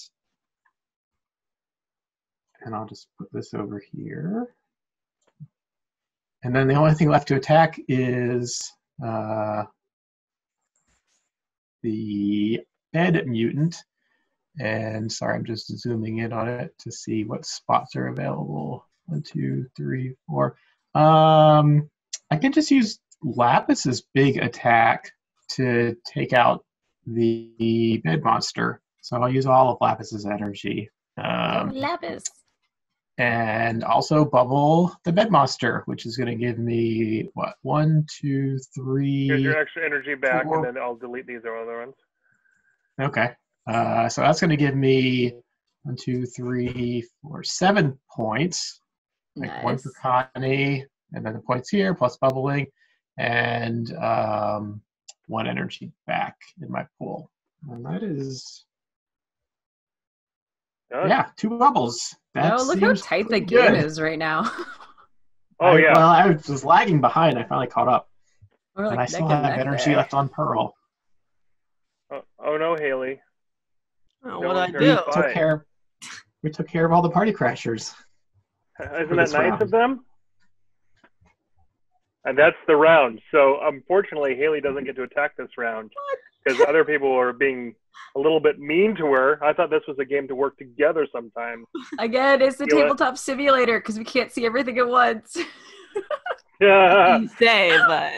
And I'll just put this over here. And then the only thing left to attack is the bed mutant. And sorry, I'm just zooming in on it to see what spots are available. 1, 2, 3, 4. I can just use Lapis's big attack to take out the bed monster. So I'll use all of Lapis's energy. Lapis. And also bubble the bed monster, which is going to give me, what, 1, 2, 3... Here's your extra energy back, 4. and then I'll delete these other ones. Okay. So that's going to give me 1, 2, 3, 4, 7 points. Like Nice. 1 for Connie, and then the points here, plus bubbling, and 1 energy back in my pool. And that is... Yeah, 2 bubbles. That No, look how seems tight the pretty game good. is right now. Oh, yeah. Well, I was lagging behind. I finally caught up. We're And I like still neck and have neck energy there. left on Pearl. Oh no, Haley. Oh, No what one's I very do? fine. We took care of all the party crashers. Isn't for that this nice round. of them? And that's the round. So unfortunately, Haley doesn't get to attack this round because other people are being a little bit mean to her. I thought this was a game to work together sometimes. Again, it's the Feel it. tabletop simulator because we can't see everything at once. Yeah, You say, but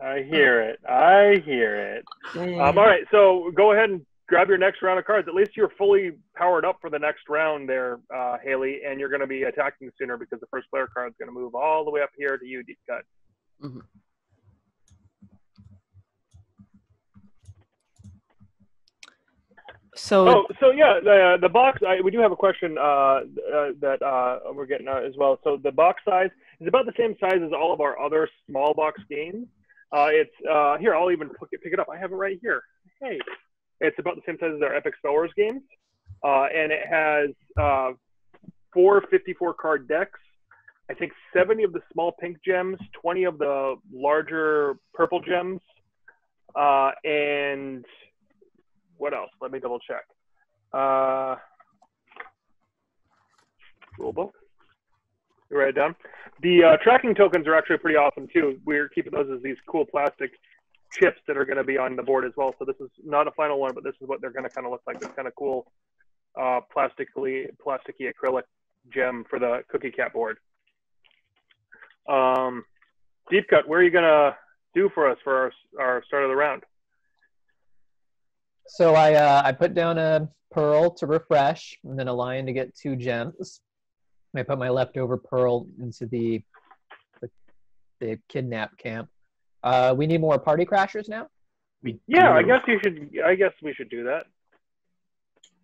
I hear it. I hear it. All right, so go ahead and grab your next round of cards. At least you're fully powered up for the next round there, Haley, and you're going to be attacking sooner because the first player card is going to move all the way up here to you, Deepcut. Mm-hmm. so So yeah, the box. We do have a question that we're getting as well. So the box size is about the same size as all of our other small box games. It's here. I'll even pick it up. I have it right here. Hey, it's about the same size as our Epic Spell Wars games, and it has 4 54 card decks. I think 70 of the small pink gems, 20 of the larger purple gems, and what else? Let me double check. Rule book. You write it down. The tracking tokens are actually pretty awesome too. We're keeping those as these cool plastic chips that are going to be on the board as well. So this is not a final one, but this is what they're going to kind of look like. This kind of cool plasticky acrylic gem for the cookie cat board. Deepcut, where are you going to do for us for our start of the round? So I put down a pearl to refresh, and then a lion to get 2 gems. I put my leftover pearl into the kidnap camp. We need more party crashers now. Yeah, I guess you should. I guess we should do that.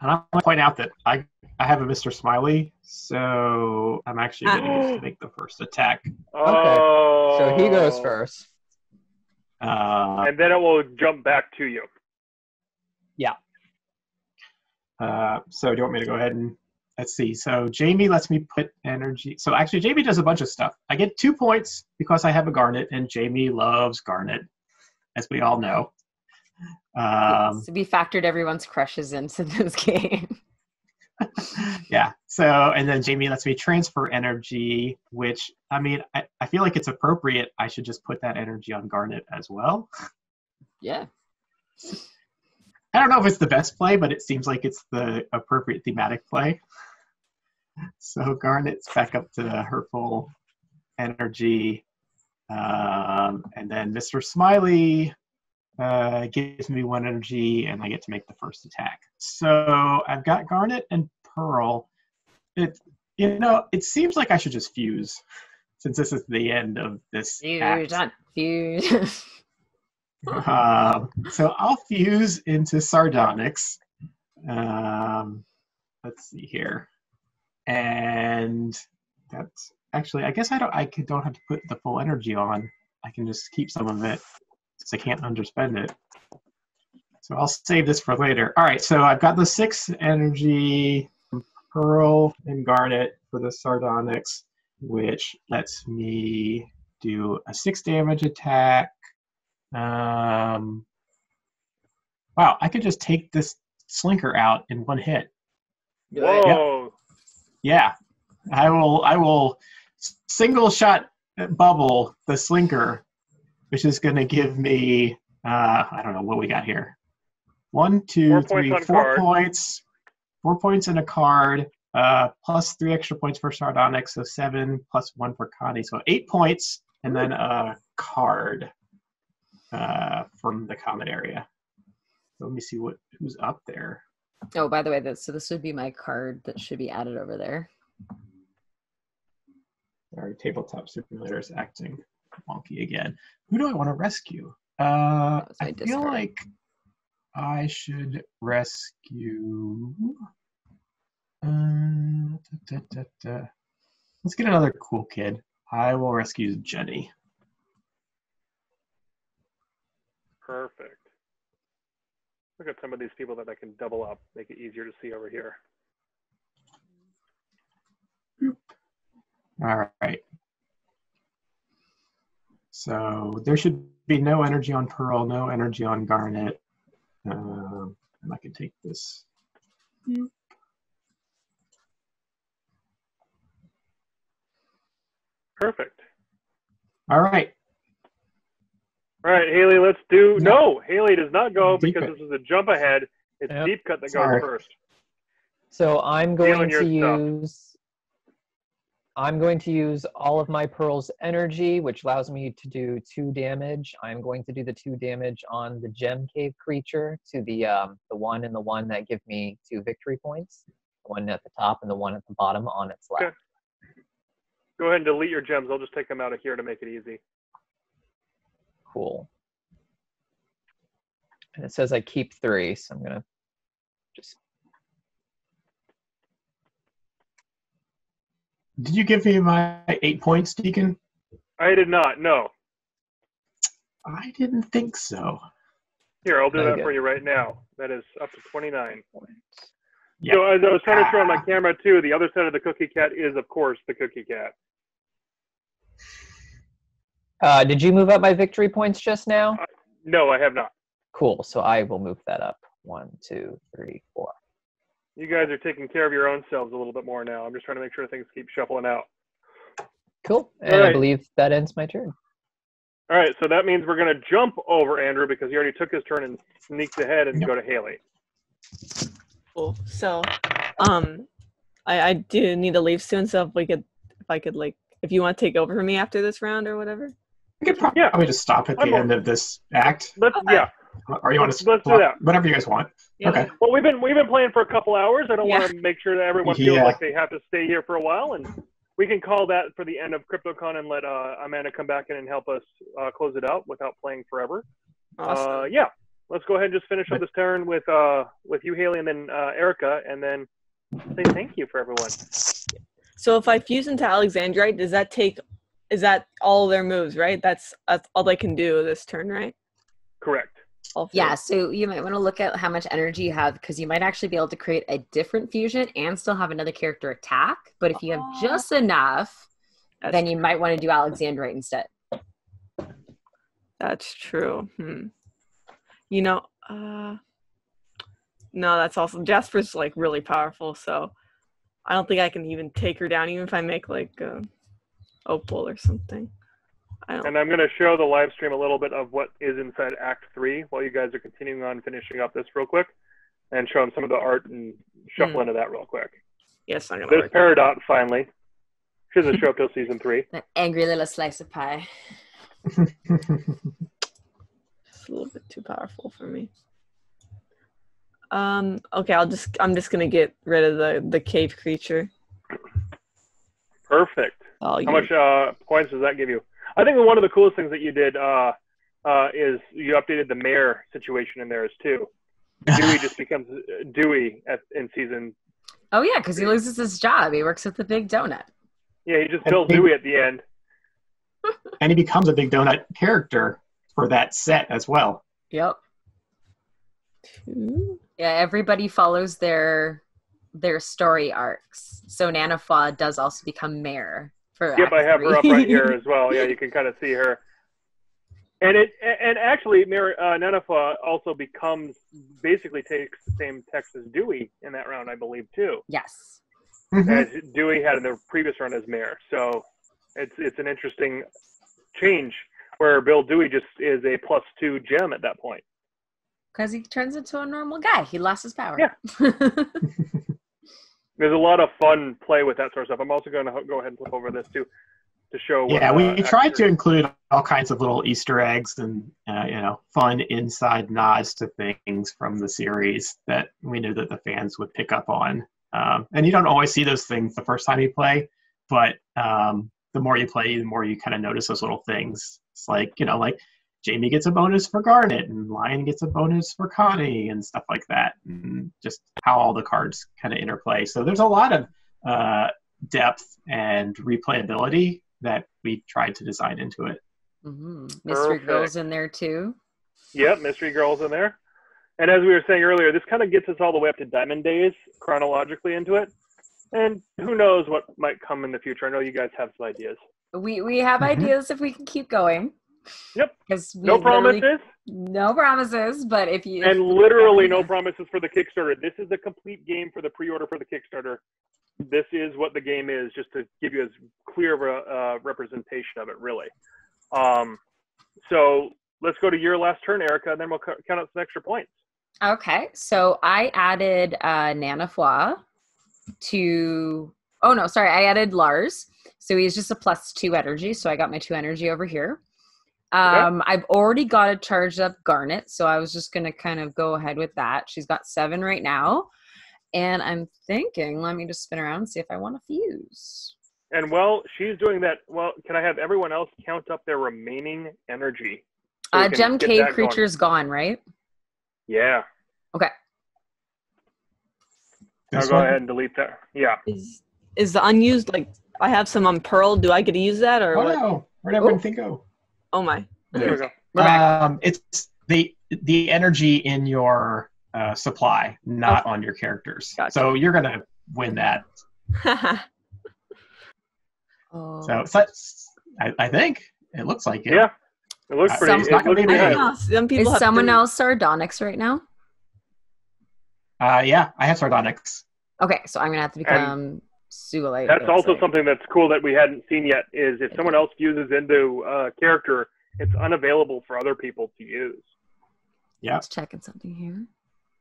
And I want to point out that I have a Mr. Smiley, so I'm actually going to get to make the first attack. Oh. So he goes first. And then it will jump back to you. Yeah. So do you want me to go ahead and let's see. So Jamie lets me put energy. So actually, Jamie does a bunch of stuff. I get 2 points because I have a Garnet, and Jamie loves Garnet, as we all know. So we factored everyone's crushes into this game. Yeah. So, and then Jamie lets me transfer energy, which, I mean, I feel like it's appropriate. I should just put that energy on Garnet as well. Yeah. I don't know if it's the best play, but it seems like it's the appropriate thematic play. So Garnet's back up to her full energy. And then Mr. Smiley gives me 1 energy, and I get to make the first attack. So I've got Garnet and Pearl. It seems like I should just fuse, since this is the end of this act. Fuse. So I'll fuse into sardonyx. Let's see here. And that's actually, I guess I don't have to put the full energy on. I can just keep some of it because I can't underspend it. So I'll save this for later. All right, so I've got the 6 energy from Pearl and Garnet for the sardonyx, which lets me do a 6 damage attack. Wow, I could just take this slinker out in 1 hit. Whoa. Yep. Yeah, I will single shot bubble the slinker, which is going to give me I don't know what we got here. 1, 2, 3, 4 points. 4 points in a card, plus 3 extra points for sardonyx, so 7 plus 1 for Connie, so 8 points, and then a card from the common area. So let me see who's up there. Oh, by the way, this would be my card that should be added over there. Sorry, tabletop simulator is acting wonky again. Who do I want to rescue? I feel like I should rescue. Let's get another cool kid. I will rescue Jenny. Perfect. Look at some of these people that I can double up, make it easier to see over here. All right. So there should be no energy on Pearl, no energy on Garnet. And I can take this. Perfect. All right. All right, Hailey, let's do... No, Hailey does not go because Deepcut. this is a jump ahead. It's Deepcut that goes first. So I'm going Stealing to your use... I'm going to use all of my Pearl's energy, which allows me to do 2 damage. I'm going to do the 2 damage on the Gem Cave creature to the 1 and the 1 that give me 2 victory points. The one at the top and the one at the bottom on its left. Okay. Go ahead and delete your gems. I'll just take them out of here to make it easy. Cool. And it says I keep 3, so I'm going to just... Did you give me my 8 points, Deacon? I did not, no. I didn't think so. Here, I'll do Okay. that for you right now. That is up to 29. Yeah. So as I was trying to show on my camera too, the other side of the cookie cat is, of course, the cookie cat. Did you move up my victory points just now? No, I have not. Cool, so I will move that up. 1, 2, 3, 4. You guys are taking care of your own selves a little bit more now. I'm just trying to make sure things keep shuffling out. Cool, and All right. I believe that ends my turn. All right, so that means we're going to jump over Andrew because he already took his turn and sneaked ahead and Yep. go to Hailey. Cool. So, I do need to leave soon. So if you want to take over for me after this round or whatever. We could probably just stop at the end of this act. Yeah. Or you want to Let's do that. Whatever you guys want. Yeah. Okay. Well, we've been playing for a couple hours. I don't want to make sure that everyone feels Yeah. like they have to stay here for a while, and we can call that for the end of CryptoCon and let Amanda come back in and help us close it out without playing forever. Awesome. Yeah, let's go ahead and just finish up this turn with you, Hailey, and then Erica, and then say thank you for everyone. So if I fuse into Alexandrite, is that all their moves, right? That's all they can do this turn, right? Correct. Yeah, so you might want to look at how much energy you have because you might actually be able to create a different fusion and still have another character attack. But if you have just enough, then you might want to do Alexandrite instead. That's true. You know, no, that's awesome. Jasper's like really powerful, so I don't think I can even take her down, even if I make like Opal or something. And I'm going to show the live stream a little bit of what is inside Act 3 while you guys are continuing on finishing up this real quick, and show them some of the art and shuffle into that real quick. Yes, I'm gonna. There's Peridot finally. She doesn't show up till season 3. That angry little slice of pie. It's a little bit too powerful for me. Okay, I'm just gonna get rid of the cave creature. Perfect. How much points does that give you? I think one of the coolest things that you did is you updated the mayor situation in there too. Dewey just becomes Dewey in season. Oh yeah, because he loses his job. He works at the Big Donut. Yeah, he just kills Dewey at the end. And he becomes a Big Donut character for that set as well. Yep. Yeah, everybody follows their story arcs. So Nanafa does also become mayor for Yep, Act I have 3. her up right here as well. Yeah, you can kind of see her. And actually, Nanafa also basically takes the same text as Dewey in that round, I believe, too. Yes. As Dewey had in the previous round as mayor. So it's an interesting change where Bill Dewey just is a +2 gem at that point. Because he turns into a normal guy. He lost his power. Yeah. There's a lot of fun play with that sort of stuff. I'm also going to go ahead and flip over this too to show. Yeah, we tried to include all kinds of little Easter eggs and fun inside nods to things from the series that we knew that the fans would pick up on. And you don't always see those things the first time you play, but the more you play, the more you kind of notice those little things. It's like Jamie gets a bonus for Garnet and Lion gets a bonus for Connie and stuff like that, and just how all the cards kind of interplay. So there's a lot of depth and replayability that we tried to design into it. Mystery Girl's in there too. Yep, Mystery Girl's in there. And as we were saying earlier, this kind of gets us all the way up to Diamond Days chronologically into it. And who knows what might come in the future. I know you guys have some ideas. We have ideas if we can keep going. Yep. No promises. No promises, but if you... And literally no promises for the Kickstarter. This is a complete game for the pre-order for the Kickstarter. This is what the game is, just to give you as clear of a representation of it, really. So let's go to your last turn, Erica, and then we'll count out some extra points. Okay, so I added Nanafois to... Oh, no, sorry, I added Lars. So he's just a +2 energy, so I got my 2 energy over here. Okay. I've already got a charged up Garnet, so I was just going to kind of go ahead with that. She's got 7 right now. And I'm thinking, let me just spin around and see if I want to fuse. And while she's doing that, can I have everyone else count up their remaining energy? So Gem Cave Creature's gone, right? Yeah. Okay. I'll go ahead and delete that. Yeah. Is the unused, I have some on Pearl. Do I get to use that? Or what? No. Where'd everything go? Oh, my. There we go. It's the energy in your supply, not on your characters. Gotcha. So you're going to win that. So I think it looks like it. Yeah. It looks pretty. Some people Is someone else sardonyx right now? Yeah, I have sardonyx. Okay, so I'm going to have to become Sugilite. That's also something that's cool that we hadn't seen yet, is if someone else fuses into a character, it's unavailable for other people to use. Yeah. Just checking something here.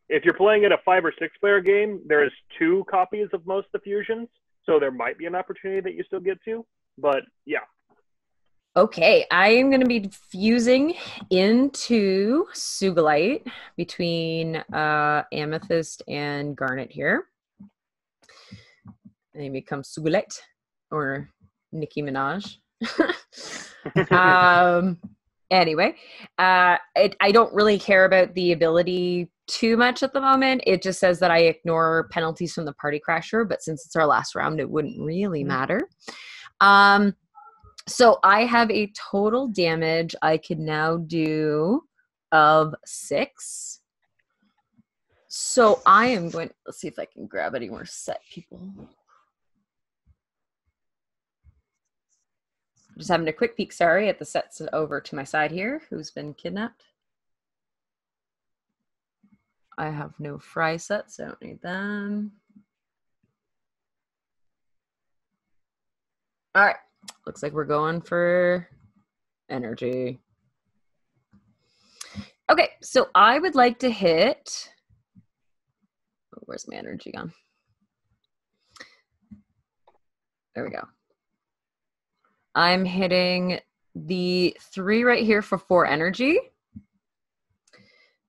If you're playing at a 5 or 6 player game, there is 2 copies of most of the fusions, so there might be an opportunity that you still get to, but yeah. Okay, I am going to be fusing into Sugilite between Amethyst and Garnet here. And he becomes Sugilite, or Nicki Minaj. Anyway, I don't really care about the ability too much at the moment. It just says that I ignore penalties from the Party Crasher, but since it's our last round, it wouldn't really matter. So I have a total damage I could now do of 6. So I am going, let's see if I can grab any more set people. Just having a quick peek, sorry, at the sets over to my side here. Who's been kidnapped? I have no fry sets, so I don't need them. All right, looks like we're going for energy. Okay, so I would like to hit. Oh, where's my energy gone? There we go. I'm hitting the 3 right here for 4 energy.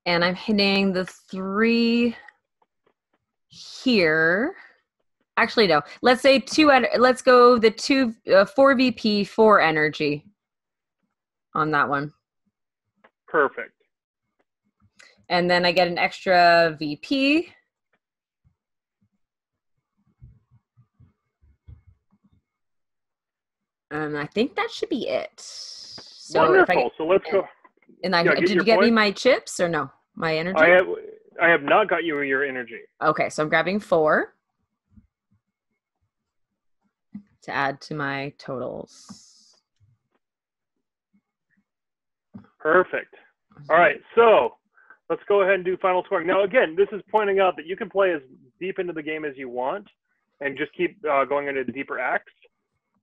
And I'm hitting the 3 here. Actually, no. Let's say 2. Let's go the 4 VP, 4 energy on that one. Perfect. And then I get an extra VP. And I think that should be it. So Wonderful. So let's go. And did you get me my chips or no? My energy? I have not got you your energy. Okay, so I'm grabbing 4 to add to my totals. Perfect. All right, so let's go ahead and do final scoring. Now, again, this is pointing out that you can play as deep into the game as you want and just keep going into deeper acts.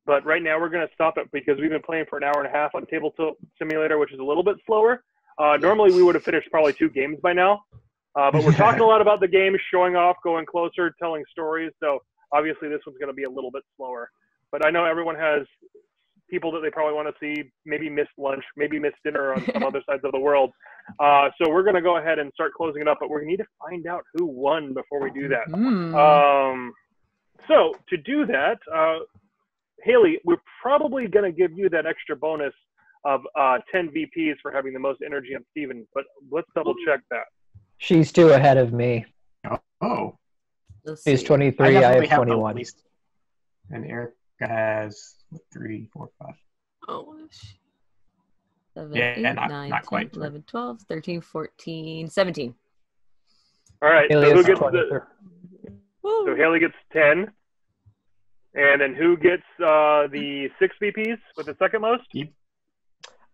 But right now we're going to stop it because we've been playing for an hour and a half on Table Simulator, which is a little bit slower. Normally we would have finished probably 2 games by now. But we're talking a lot about the game, showing off, going closer, telling stories. So obviously this one's going to be a little bit slower. But I know everyone has people that they probably want to see, maybe missed lunch, maybe missed dinner on some other sides of the world. So we're going to go ahead and start closing it up, but we need to find out who won before we do that. So to do that, Hailey, we're probably going to give you that extra bonus of 10 VPs for having the most energy on Steven, but let's double check that. She's 2 ahead of me. Oh. She's 23, I have 21. Least. And Erica has 3, 4, 5. Oh, 7, Yeah, 8, not 9, 10, quite. 11, 12, 13, 14, 17. All right, Hailey so who has gets 23. so Hailey gets 10. And then who gets the 6 VPs with the second most?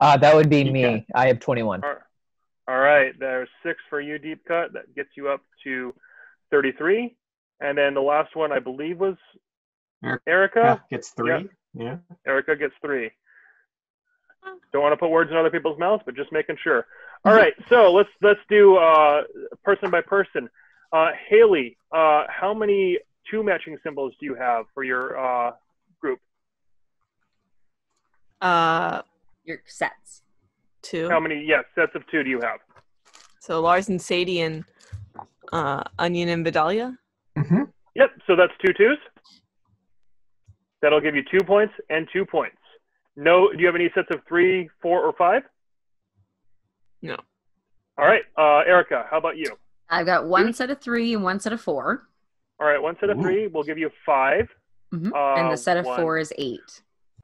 That would be me. I have 21. All right, there's 6 for you, Deepcut. That gets you up to 33. And then the last one, I believe, was Erica. Gets 3. Yeah. Erica gets 3. Don't want to put words in other people's mouths, but just making sure. All right, so let's do person by person. Hailey, how many 2 matching symbols do you have for your group? Your sets. 2. How many? Yes, sets of 2 do you have? So Lars and Sadie and Onion and Vidalia. Mm-hmm. Yep. So that's 2 2s. That'll give you 2 points and 2 points. No. Do you have any sets of 3, 4, or 5? No. All right, Erica, how about you? I've got 1 set of 3 and 1 set of 4. All right, 1 set of 3 will give you 5. Mm-hmm. And the set of 1, 4 is 8.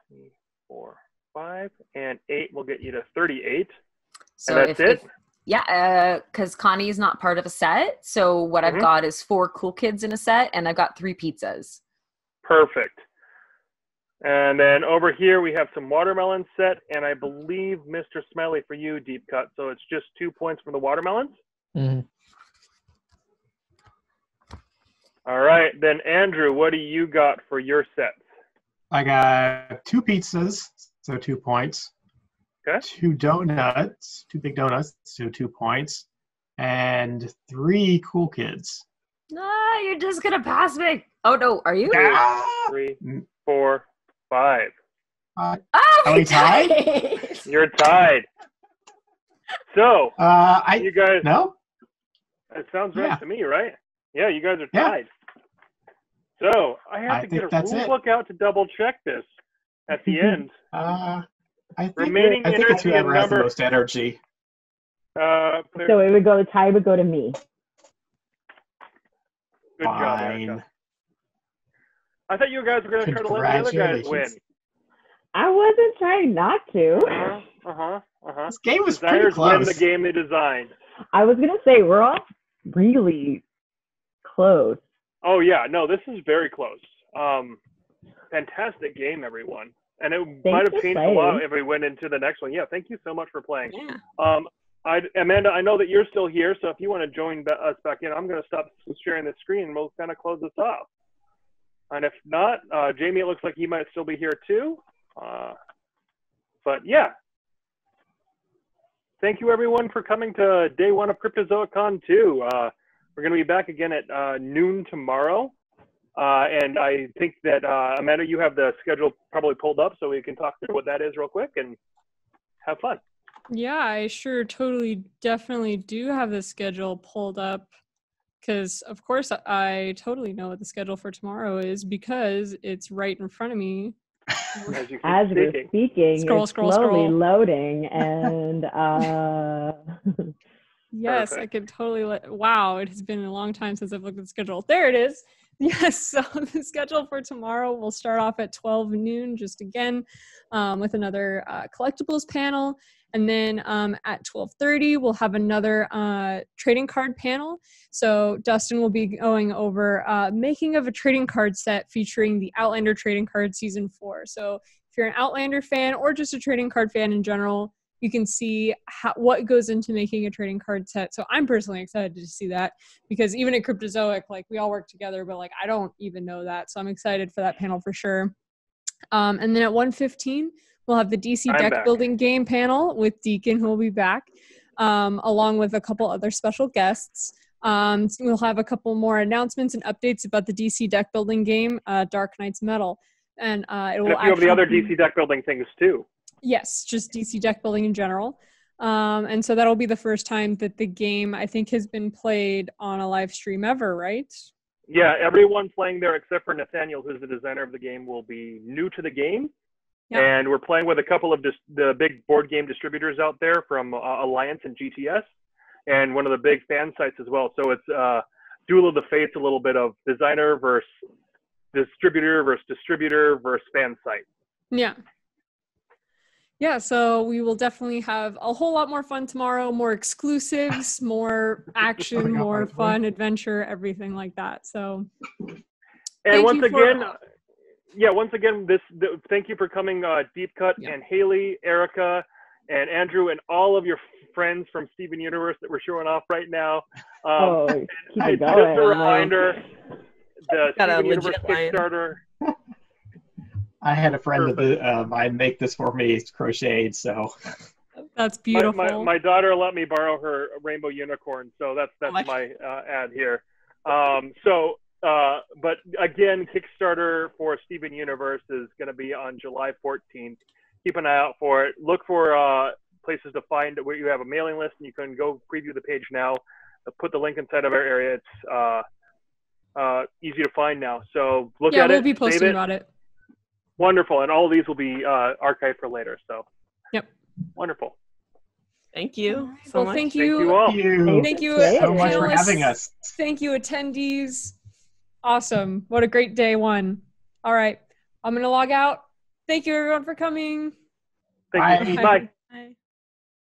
3, 4, 5, and 8 will get you to 38. So and that's it? Yeah, because Connie is not part of a set. So what I've got is 4 cool kids in a set, and I've got 3 pizzas. Perfect. And then over here we have some watermelon set, and I believe Mr. Smiley for you, Deepcut. So it's just 2 points from the watermelons. Mm-hmm. All right, then Andrew, what do you got for your sets? I got 2 pizzas, so 2 points. Okay. 2 donuts, 2 big donuts, so 2 points. And 3 cool kids. Ah, you're just gonna pass me. Oh no, are you? 3, 4, 5. Oh, Are we tied? You're tied. So, you guys. No? It sounds right to me, right? Yeah, you guys are tied. So I have to get a rule book out to double check this at the end. I think energy it's whoever has the number- most energy. So it would go, the tie would go to me. Good job, Erica. I thought you guys were going to try to let the other guys win. I wasn't trying not to. This game was pretty Designers close. win the game they designed. I was going to say, we're all really close. Oh, yeah. No, this is very close. Fantastic game, everyone. And it might have changed a lot if we went into the next one. Yeah, thank you so much for playing. Yeah. Amanda, I know that you're still here, so if you want to join us back in, I'm going to stop sharing the screen and we'll kind of close this off. And if not, Jamie, it looks like he might still be here too. But yeah, thank you everyone for coming to day one of Cryptozoic Con II. We're going to be back again at noon tomorrow. And I think that, Amanda, you have the schedule probably pulled up so we can talk through what that is real quick and have fun. Yeah, I sure definitely do have the schedule pulled up because, of course, I totally know what the schedule for tomorrow is because it's right in front of me. As we're speaking, scroll, it's slowly scroll. loading, and yes, Perfect. I could totally wow, it has been a long time since I've looked at the schedule. There it is. Yes, so the schedule for tomorrow will start off at 12 noon, just again, with another collectibles panel. And then at 12:30, we'll have another trading card panel. So Dustin will be going over making of a trading card set featuring the Outlander Trading Card Season 4. So if you're an Outlander fan or just a trading card fan in general, you can see what goes into making a trading card set. So I'm personally excited to see that because even at Cryptozoic, like we all work together, but like I don't even know that. So I'm excited for that panel for sure. And then at 1:15, we'll have the DC deck building game panel with Deacon, who will be back, along with a couple other special guests. We'll have a couple more announcements and updates about the DC deck building game, Dark Knight's Metal. And it will and a few of the other DC deck building things too. Yes, just DC deck building in general. And so that'll be the first time that the game, I think, has been played on a live stream ever, right? Yeah, everyone playing there except for Nathaniel, who's the designer of the game, will be new to the game. Yep. And we're playing with a couple of the big board game distributors out there from Alliance and GTS, and one of the big fan sites as well. So it's Duel of the Fates, a little bit of designer versus distributor versus fan site. Yeah. Yeah, so we will definitely have a whole lot more fun tomorrow, more exclusives, more action, more fun, adventure, everything like that. So, and once again, thank you for coming, Deepcut and Hailey, Erica, and Andrew, and all of your friends from Steven Universe that we're showing off right now. Keep it going. Just a reminder, the Steven Universe Kickstarter. I had a friend that I make this for me. It's crocheted, so. That's beautiful. My daughter let me borrow her rainbow unicorn, so that's my ad here. But again, Kickstarter for Steven Universe is going to be on July 14th. Keep an eye out for it. Look for places to find where you have a mailing list, and you can go preview the page now. I'll put the link inside of our area. It's easy to find now. So look at it. Yeah, we'll be posting about it. Wonderful. And all of these will be archived for later. So, yep. Wonderful. Thank you so much. Thank you all. Thank you so much for having us. Thank you, attendees. Awesome. What a great day one. All right. I'm going to log out. Thank you, everyone, for coming. Thank you. Bye. Bye.